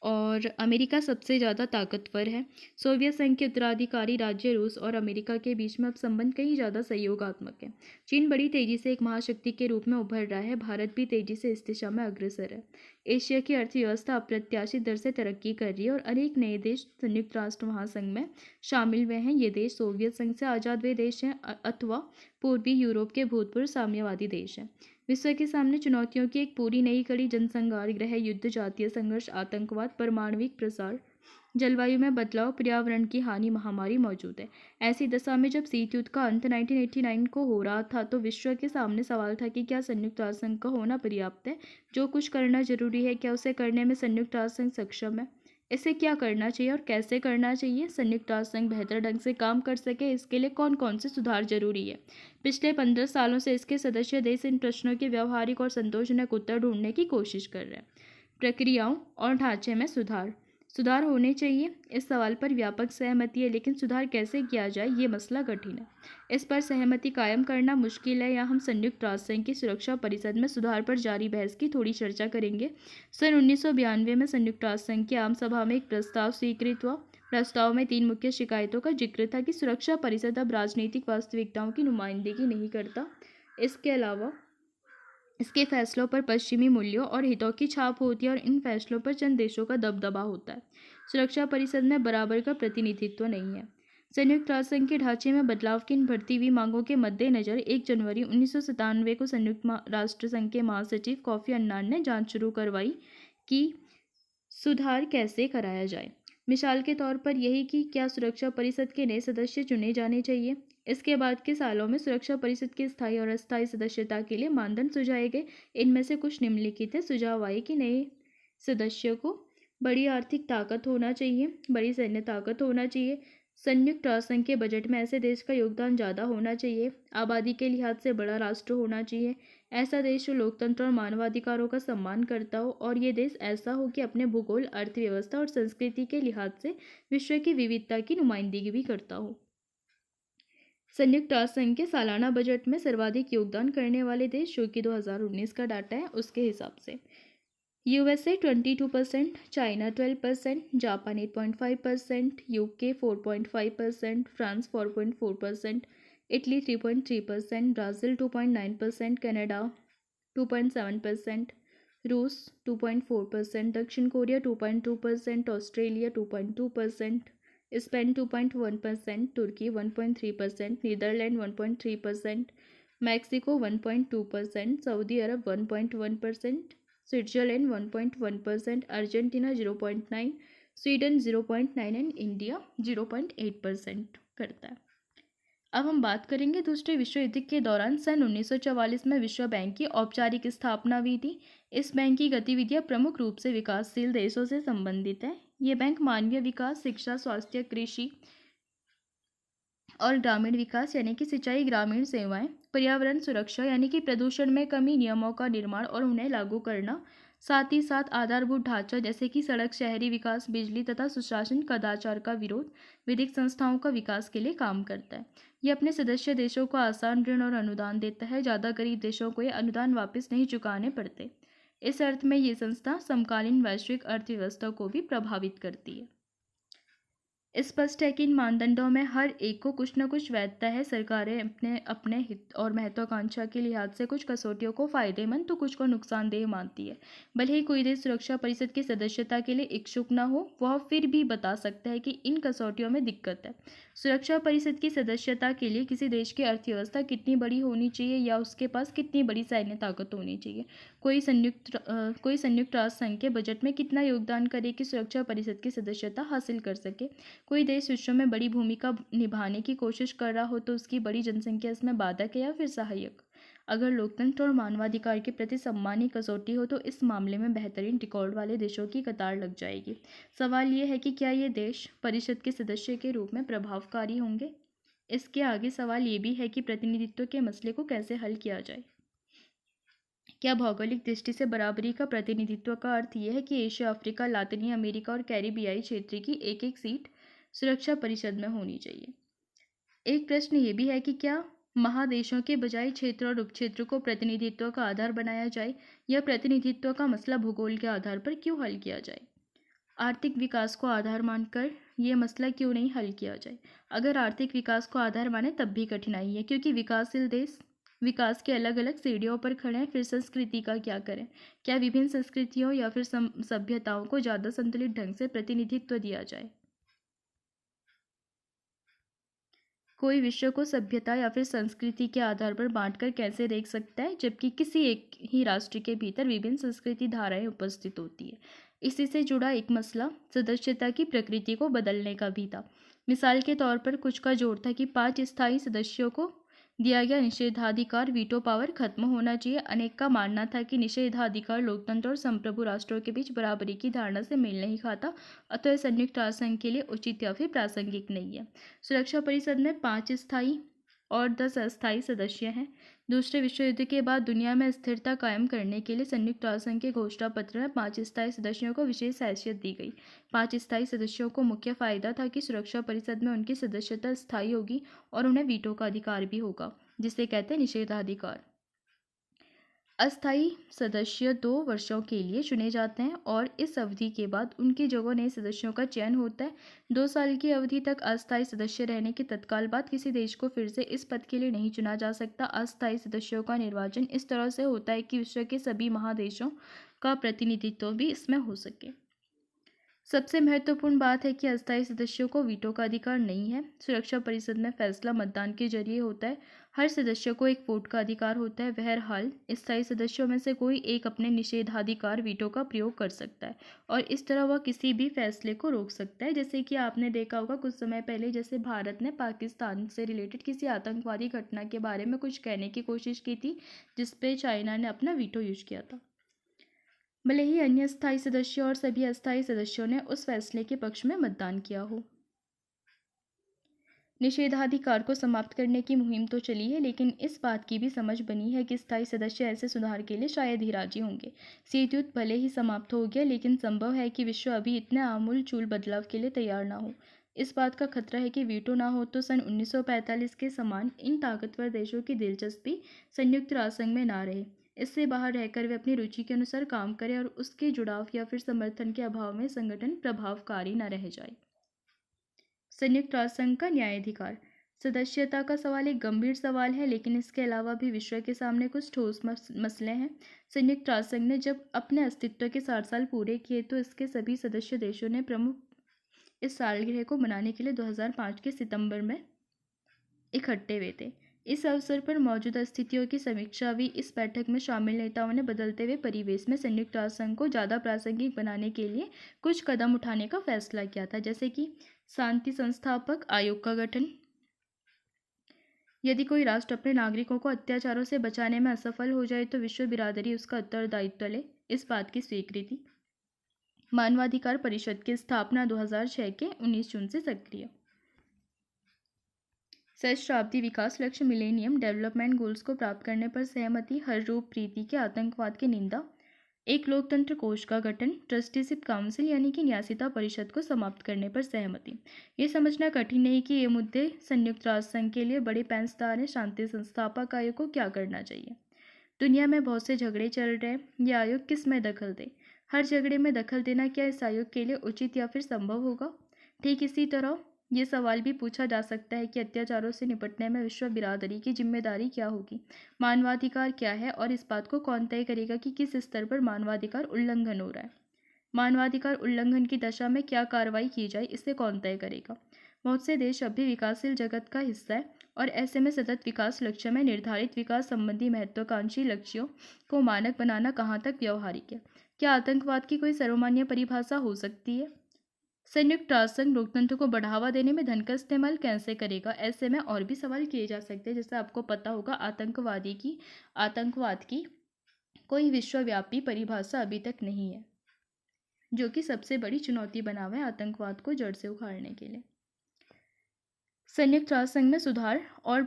और अमेरिका सबसे ज़्यादा ताकतवर है। सोवियत संघ के उत्तराधिकारी राज्य रूस और अमेरिका के बीच में अब संबंध कहीं ज़्यादा सहयोगात्मक है। चीन बड़ी तेज़ी से एक महाशक्ति के रूप में उभर रहा है। भारत भी तेज़ी से इस दिशा में अग्रसर है। एशिया की अर्थव्यवस्था अप्रत्याशित दर से तरक्की कर रही है और अनेक नए देश संयुक्त राष्ट्र महासंघ में शामिल हुए हैं। ये देश सोवियत संघ से आज़ाद हुए देश हैं अथवा पूर्वी यूरोप के भूतपूर्व साम्यवादी देश हैं। विश्व के सामने चुनौतियों की एक पूरी नई कड़ी जनसंहार, गृह युद्ध, जातीय संघर्ष, आतंकवाद, परमाणविक प्रसार, जलवायु में बदलाव, पर्यावरण की हानि, महामारी मौजूद है। ऐसी दशा में जब शीत युद्ध का अंत 1989 को हो रहा था तो विश्व के सामने सवाल था कि क्या संयुक्त राष्ट्र संघ का होना पर्याप्त है? जो कुछ करना जरूरी है, क्या उसे करने में संयुक्त राष्ट्र संघ सक्षम है? इसे क्या करना चाहिए और कैसे करना चाहिए? संयुक्त राष्ट्र संघ बेहतर ढंग से काम कर सके इसके लिए कौन कौन से सुधार जरूरी है? पिछले 15 सालों से इसके सदस्य देश इन प्रश्नों के व्यावहारिक और संतोषजनक उत्तर ढूंढने की कोशिश कर रहे हैं। प्रक्रियाओं और ढांचे में सुधार होने चाहिए, इस सवाल पर व्यापक सहमति है, लेकिन सुधार कैसे किया जाए ये मसला कठिन है। इस पर सहमति कायम करना मुश्किल है। या हम संयुक्त राष्ट्र संघ की सुरक्षा परिषद में सुधार पर जारी बहस की थोड़ी चर्चा करेंगे। सन 1992 में संयुक्त राष्ट्र संघ की आम सभा में एक प्रस्ताव स्वीकृत हुआ। प्रस्ताव में 3 मुख्य शिकायतों का जिक्र था कि सुरक्षा परिषद अब राजनीतिक वास्तविकताओं की नुमाइंदगी नहीं करता। इसके अलावा इसके फैसलों पर पश्चिमी मूल्यों और हितों की छाप होती है और इन फैसलों पर चंद देशों का दबदबा होता है। सुरक्षा परिषद में बराबर का प्रतिनिधित्व नहीं है। संयुक्त राष्ट्र संघ के ढांचे में बदलाव की इन बढ़ती हुई मांगों के मद्देनजर 1 जनवरी 1997 को संयुक्त राष्ट्र संघ के महासचिव कोफी अन्नान ने जांच शुरू करवाई कि सुधार कैसे कराया जाए। मिसाल के तौर पर यही कि क्या सुरक्षा परिषद के नए सदस्य चुने जाने चाहिए। इसके बाद के सालों में सुरक्षा परिषद की स्थायी और अस्थायी सदस्यता के लिए मानदंड सुझाए गए। इनमें से कुछ निम्नलिखित है। सुझाव आए कि नए सदस्यों को बड़ी आर्थिक ताकत होना चाहिए, बड़ी सैन्य ताकत होना चाहिए, संयुक्त राष्ट्र संघ के बजट में ऐसे देश का योगदान ज़्यादा होना चाहिए, आबादी के लिहाज से बड़ा राष्ट्र होना चाहिए, ऐसा देश जो लोकतंत्र और मानवाधिकारों का सम्मान करता हो, और ये देश ऐसा हो कि अपने भूगोल, अर्थव्यवस्था और संस्कृति के लिहाज से विश्व की विविधता की नुमाइंदगी भी करता हो। संयुक्त राष्ट्र संघ के सालाना बजट में सर्वाधिक योगदान करने वाले देश, जो कि 2019 का डाटा है उसके हिसाब से, USA 22%, China 12%, Japan 8.5%, UK 4.5%, France 4.4%, Italy 3.3%, Brazil 2.9%, Canada 2.7%, रूस 2.4%, दक्षिण कोरिया 2.2%, ऑस्ट्रेलिया 2.2%, स्पेन 2.1%, तुर्की 1.3%, नीदरलैंड 1.3%, मैक्सिको 1.2%, सऊदी अरब 1.1%, Switzerland 1.1%, Argentina 0.9%, Sweden 0.9% and India 0.8% करता है। अब हम बात करेंगे दूसरे विश्व युद्ध के दौरान सन 1944 में विश्व बैंक की औपचारिक स्थापना हुई थी। इस बैंक की गतिविधियां प्रमुख रूप से विकासशील देशों से संबंधित है। ये बैंक मानवीय विकास, शिक्षा, स्वास्थ्य, कृषि और ग्रामीण विकास यानी कि सिंचाई, ग्रामीण सेवाएं, पर्यावरण सुरक्षा यानी कि प्रदूषण में कमी, नियमों का निर्माण और उन्हें लागू करना, साथ ही साथ आधारभूत ढांचा जैसे कि सड़क, शहरी विकास, बिजली तथा सुशासन, कदाचार का विरोध, विधिक संस्थाओं का विकास के लिए काम करता है। ये अपने सदस्य देशों को आसान ऋण और अनुदान देता है। ज़्यादा गरीब देशों को ये अनुदान वापस नहीं चुकाने पड़ते। इस अर्थ में ये संस्था समकालीन वैश्विक अर्थव्यवस्था को भी प्रभावित करती है। स्पष्ट है कि इन मानदंडों में हर एक को कुछ न कुछ वैधता है। सरकारें अपने अपने हित और महत्वाकांक्षा के लिहाज से कुछ कसौटियों को फायदेमंद तो कुछ को नुकसानदेह मानती है। भले ही कोई देश सुरक्षा परिषद की सदस्यता के लिए इच्छुक न हो, वह फिर भी बता सकता है कि इन कसौटियों में दिक्कत है। सुरक्षा परिषद की सदस्यता के लिए किसी देश की अर्थव्यवस्था कितनी बड़ी होनी चाहिए या उसके पास कितनी बड़ी सैन्य ताकत होनी चाहिए, कोई संयुक्त राष्ट्र संघ के बजट में कितना योगदान करे कि सुरक्षा परिषद की सदस्यता हासिल कर सके, कोई देश विश्व में बड़ी भूमिका निभाने की कोशिश कर रहा हो तो उसकी बड़ी जनसंख्या इसमें बाधक है या फिर सहायक। अगर लोकतंत्र और मानवाधिकार के प्रति सम्मान ही कसौटी हो तो इस मामले में बेहतरीन रिकॉर्ड वाले देशों की कतार लग जाएगी। सवाल ये है कि क्या ये देश परिषद के सदस्य के रूप में प्रभावकारी होंगे। इसके आगे सवाल ये भी है कि प्रतिनिधित्व के मसले को कैसे हल किया जाए। क्या भौगोलिक दृष्टि से बराबरी का प्रतिनिधित्व का अर्थ यह है कि एशिया, अफ्रीका, लातिनी अमेरिका और कैरिबियाई क्षेत्र की एक एक सीट सुरक्षा परिषद में होनी चाहिए। एक प्रश्न ये भी है कि क्या महादेशों के बजाय क्षेत्र और उपक्षेत्र को प्रतिनिधित्व का आधार बनाया जाए या प्रतिनिधित्व का मसला भूगोल के आधार पर क्यों हल किया जाए। आर्थिक विकास को आधार मानकर यह मसला क्यों नहीं हल किया जाए। अगर आर्थिक विकास को आधार माने तब भी कठिनाई है, क्योंकि विकासशील देश विकास के अलग अलग सीढ़ियों पर खड़े हैं। फिर संस्कृति का क्या करें। क्या विभिन्न संस्कृतियों या फिर सभ्यताओं को ज़्यादा संतुलित ढंग से प्रतिनिधित्व दिया जाए। कोई विश्व को सभ्यता या फिर संस्कृति के आधार पर बांटकर कैसे देख सकता है, जबकि किसी एक ही राष्ट्र के भीतर विभिन्न संस्कृति धाराएं उपस्थित होती है। इसी से जुड़ा एक मसला सदस्यता की प्रकृति को बदलने का भी था। मिसाल के तौर पर कुछ का जोर था कि 5 स्थायी सदस्यों को दिया गया निषेधाधिकार, वीटो पावर, खत्म होना चाहिए। अनेक का मानना था कि निषेधाधिकार लोकतंत्र और संप्रभु राष्ट्रों के बीच बराबरी की धारणा से मेल नहीं खाता, अतः संयुक्त राष्ट्र संघ के लिए उचित या फिर प्रासंगिक नहीं है। सुरक्षा परिषद में 5 स्थायी और 10 अस्थायी सदस्य हैं। दूसरे विश्व युद्ध के बाद दुनिया में स्थिरता कायम करने के लिए संयुक्त राष्ट्र संघ के घोषणा पत्र में 5 स्थायी सदस्यों को विशेष हैसियत दी गई। 5 स्थायी सदस्यों को मुख्य फायदा था कि सुरक्षा परिषद में उनकी सदस्यता स्थायी होगी और उन्हें वीटो का अधिकार भी होगा, जिसे कहते हैं निषेधाधिकार। अस्थायी सदस्य 2 वर्षों के लिए चुने जाते हैं और इस अवधि के बाद उनकी जगह नए सदस्यों का चयन होता है। 2 साल की अवधि तक अस्थायी सदस्य रहने के तत्काल बाद किसी देश को फिर से इस पद के लिए नहीं चुना जा सकता। अस्थायी सदस्यों का निर्वाचन इस तरह से होता है कि विश्व के सभी महादेशों का प्रतिनिधित्व भी इसमें हो सके। सबसे महत्वपूर्ण बात है कि अस्थायी सदस्यों को वीटो का अधिकार नहीं है। सुरक्षा परिषद में फैसला मतदान के जरिए होता है। हर सदस्य को एक वोट का अधिकार होता है। बहरहाल स्थायी सदस्यों में से कोई एक अपने निषेधाधिकार वीटो का प्रयोग कर सकता है और इस तरह वह किसी भी फैसले को रोक सकता है। जैसे कि आपने देखा होगा कुछ समय पहले, जैसे भारत ने पाकिस्तान से रिलेटेड किसी आतंकवादी घटना के बारे में कुछ कहने की कोशिश की थी, जिसपे चाइना ने अपना वीटो यूज किया था। भले ही अन्य स्थायी सदस्यों और सभी अस्थायी सदस्यों ने उस फैसले के पक्ष में मतदान किया हो। निषेधाधिकार को समाप्त करने की मुहिम तो चली है, लेकिन इस बात की भी समझ बनी है कि स्थायी सदस्य ऐसे सुधार के लिए शायद ही राजी होंगे। शीत युद्ध भले ही समाप्त हो गया, लेकिन संभव है कि विश्व अभी इतने आमूल-चूल बदलाव के लिए तैयार ना हो। इस बात का खतरा है कि वीटो ना हो तो सन 1945 के समान इन ताकतवर देशों की दिलचस्पी संयुक्त राष्ट्र संघ में ना रहे। इससे बाहर रहकर वे अपनी रुचि के अनुसार काम करें और उसके जुड़ाव या फिर समर्थन के अभाव में संगठन प्रभावकारी न रह जाए। संयुक्त राष्ट्र संघ का न्यायाधिकार। सदस्यता का सवाल एक गंभीर सवाल है, लेकिन इसके अलावा भी विश्व के सामने कुछ ठोस मसले हैं। संयुक्त राष्ट्र संघ ने जब अपने अस्तित्व के 60 साल पूरे किए तो इसके सभी सदस्य देशों ने प्रमुख इस सालगिरह को मनाने के लिए 2005 के सितंबर में इकट्ठे हुए थे। इस अवसर पर मौजूदा स्थितियों की समीक्षा भी इस बैठक में शामिल नेताओं ने बदलते हुए परिवेश में संयुक्त राष्ट्र संघ को ज़्यादा प्रासंगिक बनाने के लिए कुछ कदम उठाने का फैसला किया था, जैसे कि शांति संस्थापक आयोग का गठन, यदि कोई राष्ट्र अपने नागरिकों को अत्याचारों से बचाने में असफल हो जाए तो विश्व बिरादरी उसका उत्तरदायित्व ले, इस बात की स्वीकृति। मानवाधिकार परिषद की स्थापना 2006 के 19 जून से सक्रिय। सहस्त्राब्दी विकास लक्ष्य मिलेनियम डेवलपमेंट गोल्स को प्राप्त करने पर सहमति। हर रूप प्रीति के आतंकवाद की निंदा। एक लोकतंत्र कोष का गठन। ट्रस्टीशिप काउंसिल यानी कि न्यासिता परिषद को समाप्त करने पर सहमति। ये समझना कठिन नहीं कि ये मुद्दे संयुक्त राष्ट्र संघ के लिए बड़े पेंसदार हैं। शांति संस्थापक आयोग को क्या करना चाहिए? दुनिया में बहुत से झगड़े चल रहे हैं, ये आयोग किस में दखल दे? हर झगड़े में दखल देना क्या इस आयोग के लिए उचित या फिर संभव होगा? ठीक इसी तरह ये सवाल भी पूछा जा सकता है कि अत्याचारों से निपटने में विश्व बिरादरी की जिम्मेदारी क्या होगी? मानवाधिकार क्या है और इस बात को कौन तय करेगा कि किस स्तर पर मानवाधिकार उल्लंघन हो रहा है? मानवाधिकार उल्लंघन की दशा में क्या कार्रवाई की जाए, इसे कौन तय करेगा? बहुत से देश अब भी विकासशील जगत का हिस्सा है और ऐसे में सतत विकास लक्ष्य में निर्धारित विकास संबंधी महत्वाकांक्षी लक्ष्यों को मानक बनाना कहाँ तक व्यवहारिक है? क्या आतंकवाद की कोई सर्वमान्य परिभाषा हो सकती है? संयुक्त राष्ट्र संघ लोकतंत्र को बढ़ावा देने में धन का इस्तेमाल कैसे करेगा? ऐसे में और भी सवाल किए जा सकते हैं। जैसे आपको पता होगा आतंकवाद की कोई विश्वव्यापी परिभाषा अभी तक नहीं है, जो कि सबसे बड़ी चुनौती बना हुआ है आतंकवाद को जड़ से उखाड़ने के लिए। संयुक्त राष्ट्र संघ में सुधार और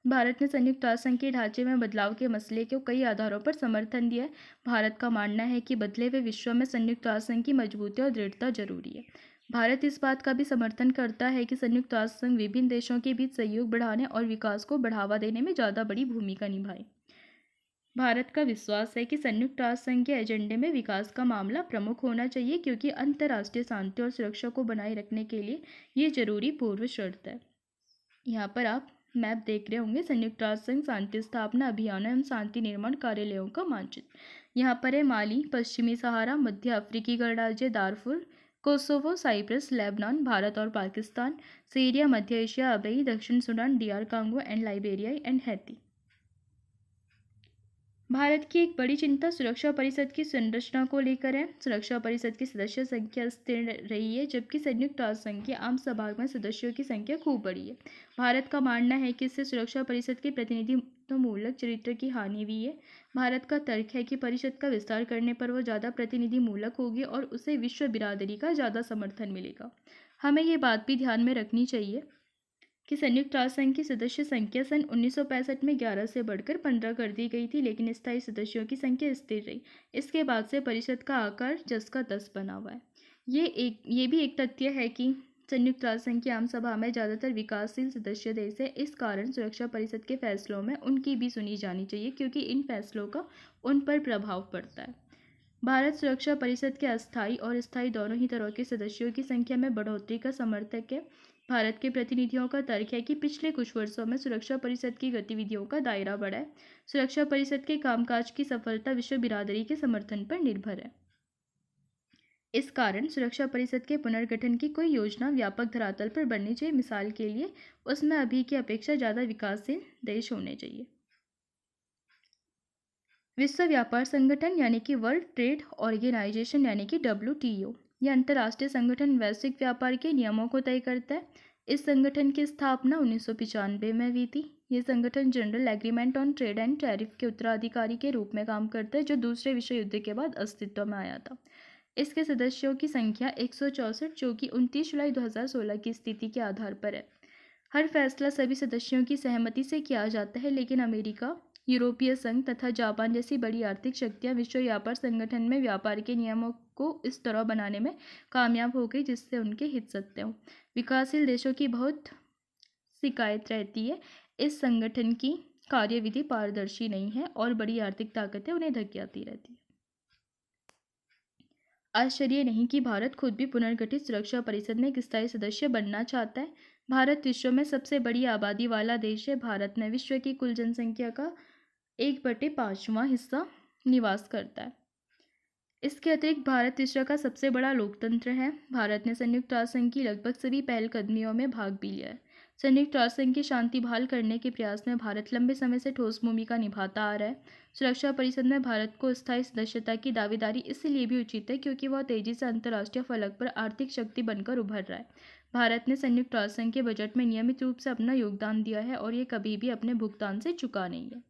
भारत ने संयुक्त राष्ट्र संघ के ढांचे में बदलाव के मसले को कई आधारों पर समर्थन दिया है। भारत का मानना है कि बदले हुए विश्व में संयुक्त राष्ट्र संघ की मजबूती और दृढ़ता जरूरी है। भारत इस बात का भी समर्थन करता है कि संयुक्त राष्ट्र संघ विभिन्न देशों के बीच सहयोग बढ़ाने और विकास को बढ़ावा देने में ज़्यादा बड़ी भूमिका निभाए। भारत का विश्वास है कि संयुक्त राष्ट्र संघ के एजेंडे में विकास का मामला प्रमुख होना चाहिए, क्योंकि अंतर्राष्ट्रीय शांति और सुरक्षा को बनाए रखने के लिए ये जरूरी पूर्व शर्त है। यहाँ पर आप मैप देख रहे होंगे, संयुक्त राष्ट्र संघ शांति स्थापना अभियान एवं शांति निर्माण कार्यालयों का मानचित्र। यहाँ पर है माली, पश्चिमी सहारा, मध्य अफ्रीकी गणराज्य Darfur, Kosovo, Cyprus, Lebanon, Bharat और पाकिस्तान, सीरिया, मध्य एशिया, अबई, दक्षिण Sudan, DR Congo and Liberia and Haiti. Bharat की एक बड़ी चिंता सुरक्षा परिषद की संरचना को लेकर है। सुरक्षा परिषद की सदस्य संख्या स्थिर रही है, जबकि संयुक्त राष्ट्र संघ की आम सभा में सदस्यों की संख्या खूब बढ़ी है। भारत का मानना है कि इससे सुरक्षा परिषद के प्रतिनिधित्वमूलक चरित्र की हानि हुई है। भारत का तर्क है कि परिषद का विस्तार करने पर वह ज़्यादा प्रतिनिधिमूलक होगी और उसे विश्व बिरादरी का ज़्यादा समर्थन मिलेगा। हमें ये बात भी ध्यान में रखनी चाहिए कि संयुक्त राष्ट्र संघ की सदस्य संख्या सन 1965 में 11 से बढ़कर 15 कर दी गई थी, लेकिन स्थायी सदस्यों की संख्या स्थिर रही। इसके बाद से परिषद का आकार 10 का 10 बना हुआ है। ये भी एक तथ्य है कि संयुक्त राष्ट्र संघ की आम सभा में ज़्यादातर विकासशील सदस्य देश है। इस कारण सुरक्षा परिषद के फैसलों में उनकी भी सुनी जानी चाहिए, क्योंकि इन फैसलों का उन पर प्रभाव पड़ता है। भारत सुरक्षा परिषद के अस्थायी और स्थायी दोनों ही तरह के सदस्यों की संख्या में बढ़ोतरी का समर्थक है। भारत के प्रतिनिधियों का तर्क है कि पिछले कुछ वर्षों में सुरक्षा परिषद की गतिविधियों का दायरा बढ़ा है। सुरक्षा परिषद के कामकाज की सफलता विश्व बिरादरी के समर्थन पर निर्भर है। इस कारण सुरक्षा परिषद के पुनर्गठन की कोई योजना व्यापक धरातल पर बननी चाहिए। मिसाल के लिए उसमें अभी की अपेक्षा ज़्यादा विकासशील देश होने चाहिए। विश्व व्यापार संगठन यानी कि वर्ल्ड ट्रेड ऑर्गेनाइजेशन यानी कि WTO, यह अंतर्राष्ट्रीय संगठन वैश्विक व्यापार के नियमों को तय करता है। इस संगठन की स्थापना 1995 में हुई थी। ये संगठन general agreement on trade and tariff के उत्तराधिकारी के रूप में काम करता है, जो दूसरे विश्व युद्ध के बाद अस्तित्व में आया था। इसके सदस्यों की संख्या 164, जो कि 29 जुलाई 2016 की स्थिति के आधार पर है। हर फैसला सभी सदस्यों की सहमति से किया जाता है, लेकिन अमेरिका, यूरोपीय संघ तथा जापान जैसी बड़ी आर्थिक शक्तियां विश्व व्यापार संगठन में व्यापार के नियमों को इस तरह बनाने में कामयाब हो गई जिससे उनके हित सत्य हों। विकासशील देशों की बहुत शिकायत रहती है इस संगठन की कार्यविधि पारदर्शी नहीं है और बड़ी आर्थिक ताकतें उन्हें धकेलती रहती है। आश्चर्य नहीं कि भारत खुद भी पुनर्गठित सुरक्षा परिषद में एक स्थायी सदस्य बनना चाहता है। भारत विश्व में सबसे बड़ी आबादी वाला देश है। भारत में विश्व की कुल जनसंख्या का 1/5वां हिस्सा निवास करता है। इसके अतिरिक्त भारत विश्व का सबसे बड़ा लोकतंत्र है। भारत ने संयुक्त राष्ट्र संघ की लगभग सभी पहलकदमियों में भाग भी लिया है। संयुक्त राष्ट्र संघ की शांति बहाल करने के प्रयास में भारत लंबे समय से ठोस भूमिका निभाता आ रहा है। सुरक्षा परिषद में भारत को स्थायी सदस्यता की दावेदारी इसलिए भी उचित है क्योंकि वह तेजी से अंतर्राष्ट्रीय फलक पर आर्थिक शक्ति बनकर उभर रहा है। भारत ने संयुक्त राष्ट्र संघ के बजट में नियमित रूप से अपना योगदान दिया है और ये कभी भी अपने भुगतान से चूका नहीं है।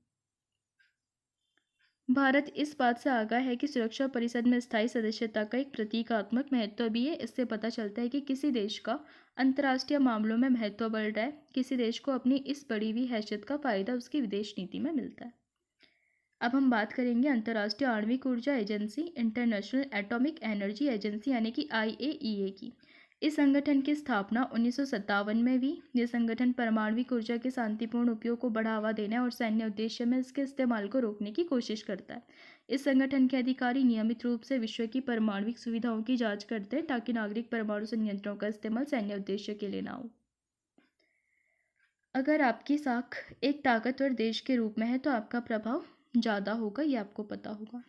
भारत इस बात से आगाह है कि सुरक्षा परिषद में स्थायी सदस्यता का एक प्रतीकात्मक महत्व भी है। इससे पता चलता है कि किसी देश का अंतर्राष्ट्रीय मामलों में महत्व बढ़ रहा है। किसी देश को अपनी इस बढ़ी हुई हैसियत का फायदा उसकी विदेश नीति में मिलता है। अब हम बात करेंगे अंतर्राष्ट्रीय आणविक ऊर्जा agency, international atomic energy agency यानी कि IAEA की। इस संगठन की स्थापना 1957 में हुई। यह संगठन परमाणविक ऊर्जा के शांतिपूर्ण उपयोग को बढ़ावा देने और सैन्य उद्देश्य में इसके इस्तेमाल को रोकने की कोशिश करता है। इस संगठन के अधिकारी नियमित रूप से विश्व की परमाणविक सुविधाओं की जांच करते हैं ताकि नागरिक परमाणु संयंत्रों का इस्तेमाल सैन्य उद्देश्य के लिए ना हो। अगर आपकी साख एक ताकतवर देश के रूप में है तो आपका प्रभाव ज़्यादा होगा, ये आपको पता होगा।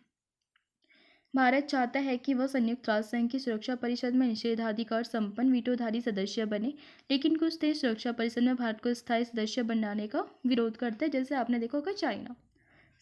भारत चाहता है कि वह संयुक्त राष्ट्र संघ की सुरक्षा परिषद में निषेधाधिकार संपन्न वीटोधारी सदस्य बने, लेकिन कुछ देश सुरक्षा परिषद में भारत को स्थायी सदस्य बनाने का विरोध करते हैं। जैसे आपने देखा होगा चाइना।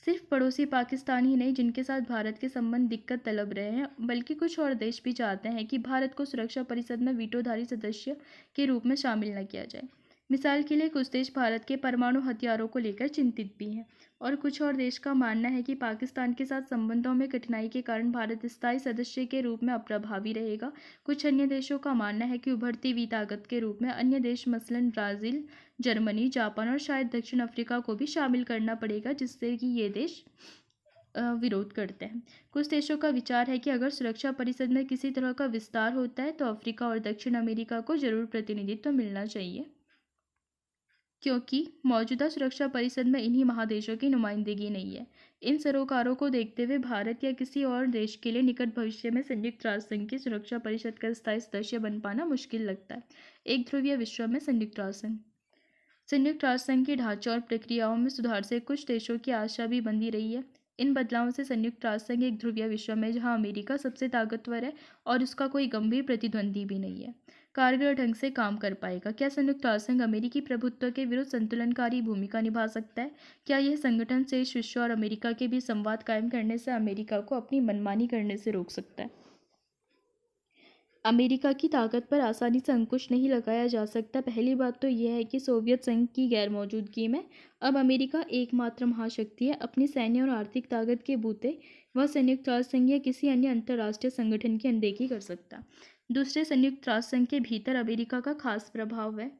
सिर्फ पड़ोसी पाकिस्तान ही नहीं जिनके साथ भारत के संबंध दिक्कत तलब रहे हैं, बल्कि कुछ और देश भी चाहते हैं कि भारत को सुरक्षा परिषद में वीटोधारी सदस्य के रूप में शामिल न किया जाए। मिसाल के लिए कुछ देश भारत के परमाणु हथियारों को लेकर चिंतित भी हैं और कुछ और देश का मानना है कि पाकिस्तान के साथ संबंधों में कठिनाई के कारण भारत स्थायी सदस्य के रूप में अप्रभावी रहेगा। कुछ अन्य देशों का मानना है कि उभरती हुई ताकत के रूप में अन्य देश मसलन ब्राज़ील, जर्मनी, जापान और शायद दक्षिण अफ्रीका को भी शामिल करना पड़ेगा, जिससे कि ये देश विरोध करते हैं। कुछ देशों का विचार है कि अगर सुरक्षा परिषद में किसी तरह का विस्तार होता है तो अफ्रीका और दक्षिण अमेरिका को जरूर प्रतिनिधित्व मिलना चाहिए, क्योंकि मौजूदा सुरक्षा परिषद में इन्हीं महादेशों की नुमाइंदगी नहीं है। इन सरोकारों को देखते हुए भारत या किसी और देश के लिए निकट भविष्य में संयुक्त राष्ट्र संघ की सुरक्षा परिषद का स्थायी सदस्य बन पाना मुश्किल लगता है। एक ध्रुवीय विश्व में संयुक्त राष्ट्र संघ। संयुक्त राष्ट्र संघ के ढांचे और प्रक्रियाओं में सुधार से कुछ देशों की आशा भी बंधी रही है। इन बदलावों से संयुक्त राष्ट्र संघ एक ध्रुवीय विश्व में जहां अमेरिका सबसे ताकतवर है और उसका कोई गंभीर प्रतिद्वंदी भी नहीं है, कारगर ढंग से काम कर पाएगा। क्या संयुक्त राष्ट्र संघ अमेरिकी प्रभुत्व के विरुद्ध संतुलनकारी भूमिका निभा सकता है? क्या यह संगठन शेष विश्व और अमेरिका के बीच संवाद कायम करने से अमेरिका को अपनी मनमानी करने से रोक सकता है? अमेरिका की ताकत पर आसानी से अंकुश नहीं लगाया जा सकता। पहली बात तो यह है कि सोवियत संघ की गैर मौजूदगी में अब अमेरिका एकमात्र महाशक्ति है। अपनी सैन्य और आर्थिक ताकत के बूते वह संयुक्त राष्ट्र संघ या किसी अन्य अंतर्राष्ट्रीय संगठन की अनदेखी कर सकता है। दूसरे, संयुक्त राष्ट्र संघ के भीतर अमेरिका का खास प्रभाव है।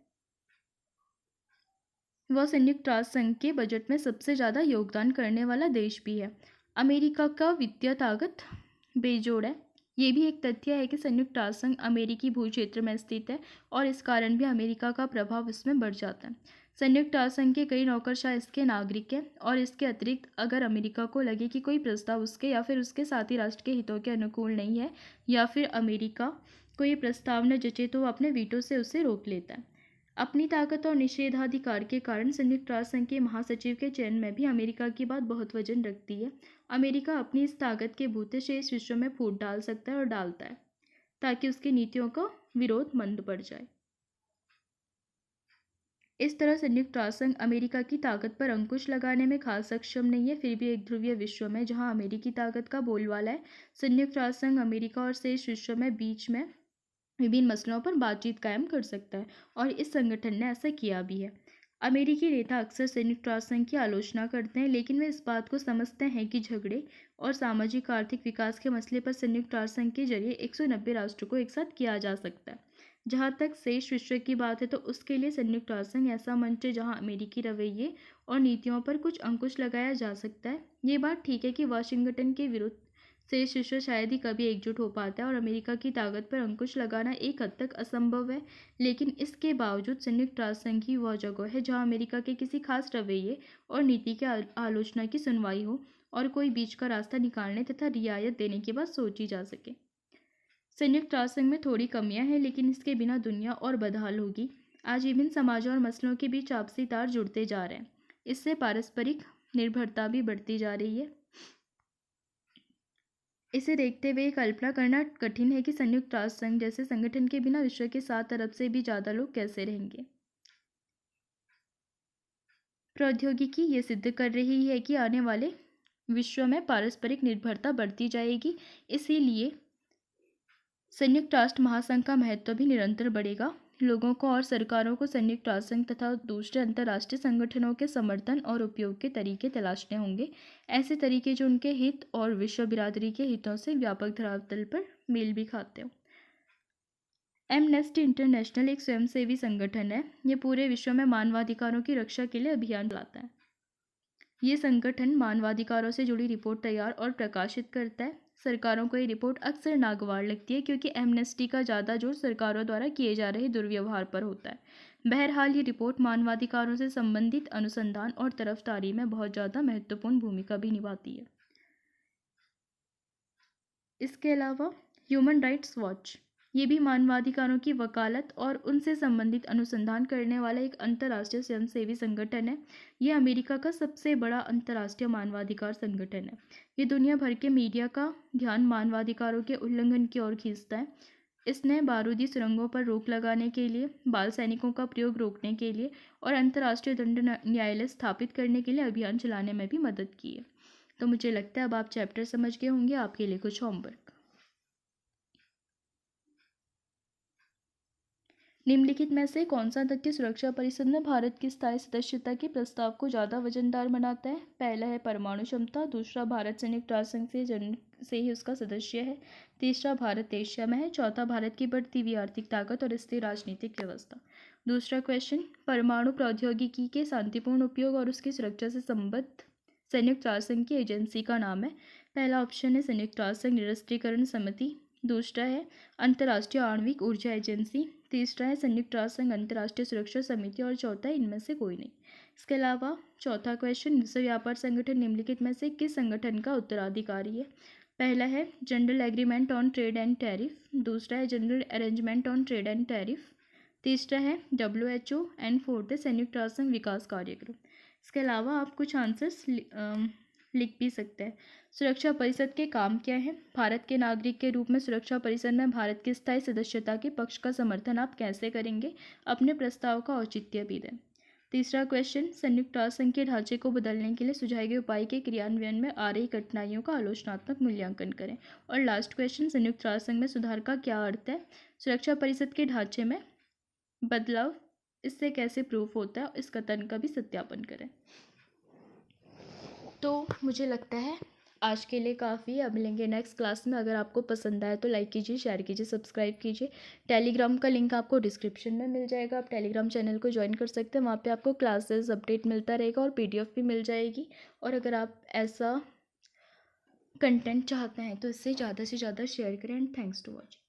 वह संयुक्त राष्ट्र संघ के बजट में सबसे ज़्यादा योगदान करने वाला देश भी है। अमेरिका का वित्तीय ताकत बेजोड़ है। ये भी एक तथ्य है कि संयुक्त राष्ट्र संघ अमेरिकी भूक्षेत्र में स्थित है और इस कारण भी अमेरिका का प्रभाव इसमें बढ़ जाता है। संयुक्त राष्ट्र संघ के कई नौकरशाह इसके नागरिक हैं और इसके अतिरिक्त अगर अमेरिका को लगे कि कोई प्रस्ताव उसके या फिर उसके साथी राष्ट्र के हितों के अनुकूल नहीं है या फिर अमेरिका को ये प्रस्ताव न जचे तो वह अपने वीटो से उसे रोक लेता है। अपनी ताकत और निषेधाधिकार के कारण संयुक्त राष्ट्र संघ के महासचिव के चयन में भी अमेरिका की बात बहुत वजन रखती है। अमेरिका अपनी इस ताकत के बूते से इस विश्व में फूट डाल सकता है और डालता है ताकि उसकी नीतियों का विरोध मंद पड़ जाए। इस तरह संयुक्त राष्ट्र संघ अमेरिका की ताकत पर अंकुश लगाने में खास सक्षम नहीं है। फिर भी एक ध्रुवीय विश्व में जहां अमेरिकी ताकत का बोलबाला है, संयुक्त राष्ट्र संघ अमेरिका और शेष विश्व में बीच में विभिन्न मसलों पर बातचीत कायम कर सकता है और इस संगठन ने ऐसा किया भी है। अमेरिकी नेता अक्सर संयुक्त राष्ट्र संघ की आलोचना करते हैं, लेकिन वे इस बात को समझते हैं कि झगड़े और सामाजिक आर्थिक विकास के मसले पर संयुक्त राष्ट्र संघ के जरिए 190 राष्ट्रों को एक साथ किया जा सकता है। जहाँ तक शेष विश्व की बात है तो उसके लिए संयुक्त राष्ट्र संघ ऐसा मंच है जहाँ अमेरिकी रवैये और नीतियों पर कुछ अंकुश लगाया जा सकता है। ये बात ठीक है कि वाशिंगटन के विरुद्ध शेष विश्व शायद ही कभी एकजुट हो पाता है और अमेरिका की ताकत पर अंकुश लगाना एक हद तक असंभव है, लेकिन इसके बावजूद संयुक्त राष्ट्र संघ ही वह जगह है जहां अमेरिका के किसी खास रवैये और नीति के आलोचना की सुनवाई हो और कोई बीच का रास्ता निकालने तथा रियायत देने की बात सोची जा सके। संयुक्त राष्ट्र संघ में थोड़ी कमियां हैं, लेकिन इसके बिना दुनिया और बदहाल होगी। आज विभिन्न समाजों और मसलों के बीच आपसी तार जुड़ते जा रहे हैं। इससे पारस्परिक निर्भरता भी बढ़ती जा रही है। इसे देखते हुए कल्पना करना कठिन है कि संयुक्त राष्ट्र संघ जैसे संगठन के बिना विश्व के 7 अरब से भी ज़्यादा लोग कैसे रहेंगे। प्रौद्योगिकी ये सिद्ध कर रही है कि आने वाले विश्व में पारस्परिक निर्भरता बढ़ती जाएगी, इसीलिए संयुक्त राष्ट्र महासंघ का महत्व भी निरंतर बढ़ेगा। लोगों को और सरकारों को संयुक्त राष्ट्र संघ तथा दूसरे अंतर्राष्ट्रीय संगठनों के समर्थन और उपयोग के तरीके तलाशने होंगे, ऐसे तरीके जो उनके हित और विश्व बिरादरी के हितों से व्यापक धरातल पर मेल भी खाते हों। एमनेस्टी इंटरनेशनल एक स्वयंसेवी संगठन है। ये पूरे विश्व में मानवाधिकारों की रक्षा के लिए अभियान चलाता है। ये संगठन मानवाधिकारों से जुड़ी रिपोर्ट तैयार और प्रकाशित करता है। सरकारों को ये रिपोर्ट अक्सर नागवार लगती है क्योंकि एमनेस्टी का ज़्यादा जोर सरकारों द्वारा किए जा रहे दुर्व्यवहार पर होता है। बहरहाल ये रिपोर्ट मानवाधिकारों से संबंधित अनुसंधान और तरफदारी में बहुत ज़्यादा महत्वपूर्ण भूमिका भी निभाती है। इसके अलावा ह्यूमन राइट्स वॉच ये भी मानवाधिकारों की वकालत और उनसे संबंधित अनुसंधान करने वाला एक अंतर्राष्ट्रीय स्वयंसेवी संगठन है। ये अमेरिका का सबसे बड़ा अंतर्राष्ट्रीय मानवाधिकार संगठन है। ये दुनिया भर के मीडिया का ध्यान मानवाधिकारों के उल्लंघन की ओर खींचता है। इसने बारूदी सुरंगों पर रोक लगाने के लिए, बाल सैनिकों का प्रयोग रोकने के लिए और अंतर्राष्ट्रीय दंड न्यायालय स्थापित करने के लिए अभियान चलाने में भी मदद की है। तो मुझे लगता है अब आप चैप्टर समझ गए होंगे। आपके लिए कुछ होमवर्क। निम्नलिखित में से कौन सा तथ्य सुरक्षा परिषद में भारत की स्थायी सदस्यता के प्रस्ताव को ज़्यादा वजनदार बनाता है? पहला है परमाणु क्षमता, दूसरा भारत संयुक्त राष्ट्र संघ से जन्म से ही उसका सदस्य है, तीसरा भारत एशिया में है, चौथा भारत की बढ़ती हुई आर्थिक ताकत और स्थिर राजनीतिक व्यवस्था। दूसरा क्वेश्चन, परमाणु प्रौद्योगिकी के शांतिपूर्ण उपयोग और उसकी सुरक्षा से संबद्ध संयुक्त राष्ट्र संघ की एजेंसी का नाम है। पहला ऑप्शन है संयुक्त राष्ट्र संघ निरस्त्रीकरण समिति, दूसरा है अंतर्राष्ट्रीय आणविक ऊर्जा एजेंसी, तीसरा है संयुक्त राष्ट्र संघ अंतर्राष्ट्रीय सुरक्षा समिति और चौथा है इनमें से कोई नहीं। इसके अलावा चौथा क्वेश्चन, विश्व व्यापार संगठन निम्नलिखित में से किस संगठन का उत्तराधिकारी है? पहला है general agreement on trade and tariff, दूसरा है general arrangement on trade and tariff, तीसरा है WHO एंड फोर्थ है संयुक्त राष्ट्र संघ विकास कार्यक्रम। इसके अलावा आप कुछ आंसर्स लिख भी सकते हैं। सुरक्षा परिषद के काम क्या है? भारत के नागरिक के रूप में सुरक्षा परिषद में भारत की स्थायी सदस्यता के पक्ष का समर्थन आप कैसे करेंगे? अपने प्रस्ताव का औचित्य भी दें। तीसरा क्वेश्चन, संयुक्त राष्ट्र संघ के ढांचे को बदलने के लिए सुझाए गए उपाय के क्रियान्वयन में आ रही कठिनाइयों का आलोचनात्मक मूल्यांकन करें। और लास्ट क्वेश्चन, संयुक्त राष्ट्र संघ में सुधार का क्या अर्थ है? सुरक्षा परिषद के ढांचे में बदलाव इससे कैसे प्रूफ होता है, इस कथन का भी सत्यापन करें। तो मुझे लगता है आज के लिए काफ़ी। अब मिलेंगे नेक्स्ट क्लास में। अगर आपको पसंद आए तो लाइक कीजिए, शेयर कीजिए, सब्सक्राइब कीजिए। टेलीग्राम का लिंक आपको डिस्क्रिप्शन में मिल जाएगा। आप टेलीग्राम चैनल को ज्वाइन कर सकते हैं। वहाँ पे आपको क्लासेस अपडेट मिलता रहेगा और PDF भी मिल जाएगी। और अगर आप ऐसा कंटेंट चाहते हैं तो इससे ज़्यादा से ज़्यादा शेयर करें। And thanks to watching.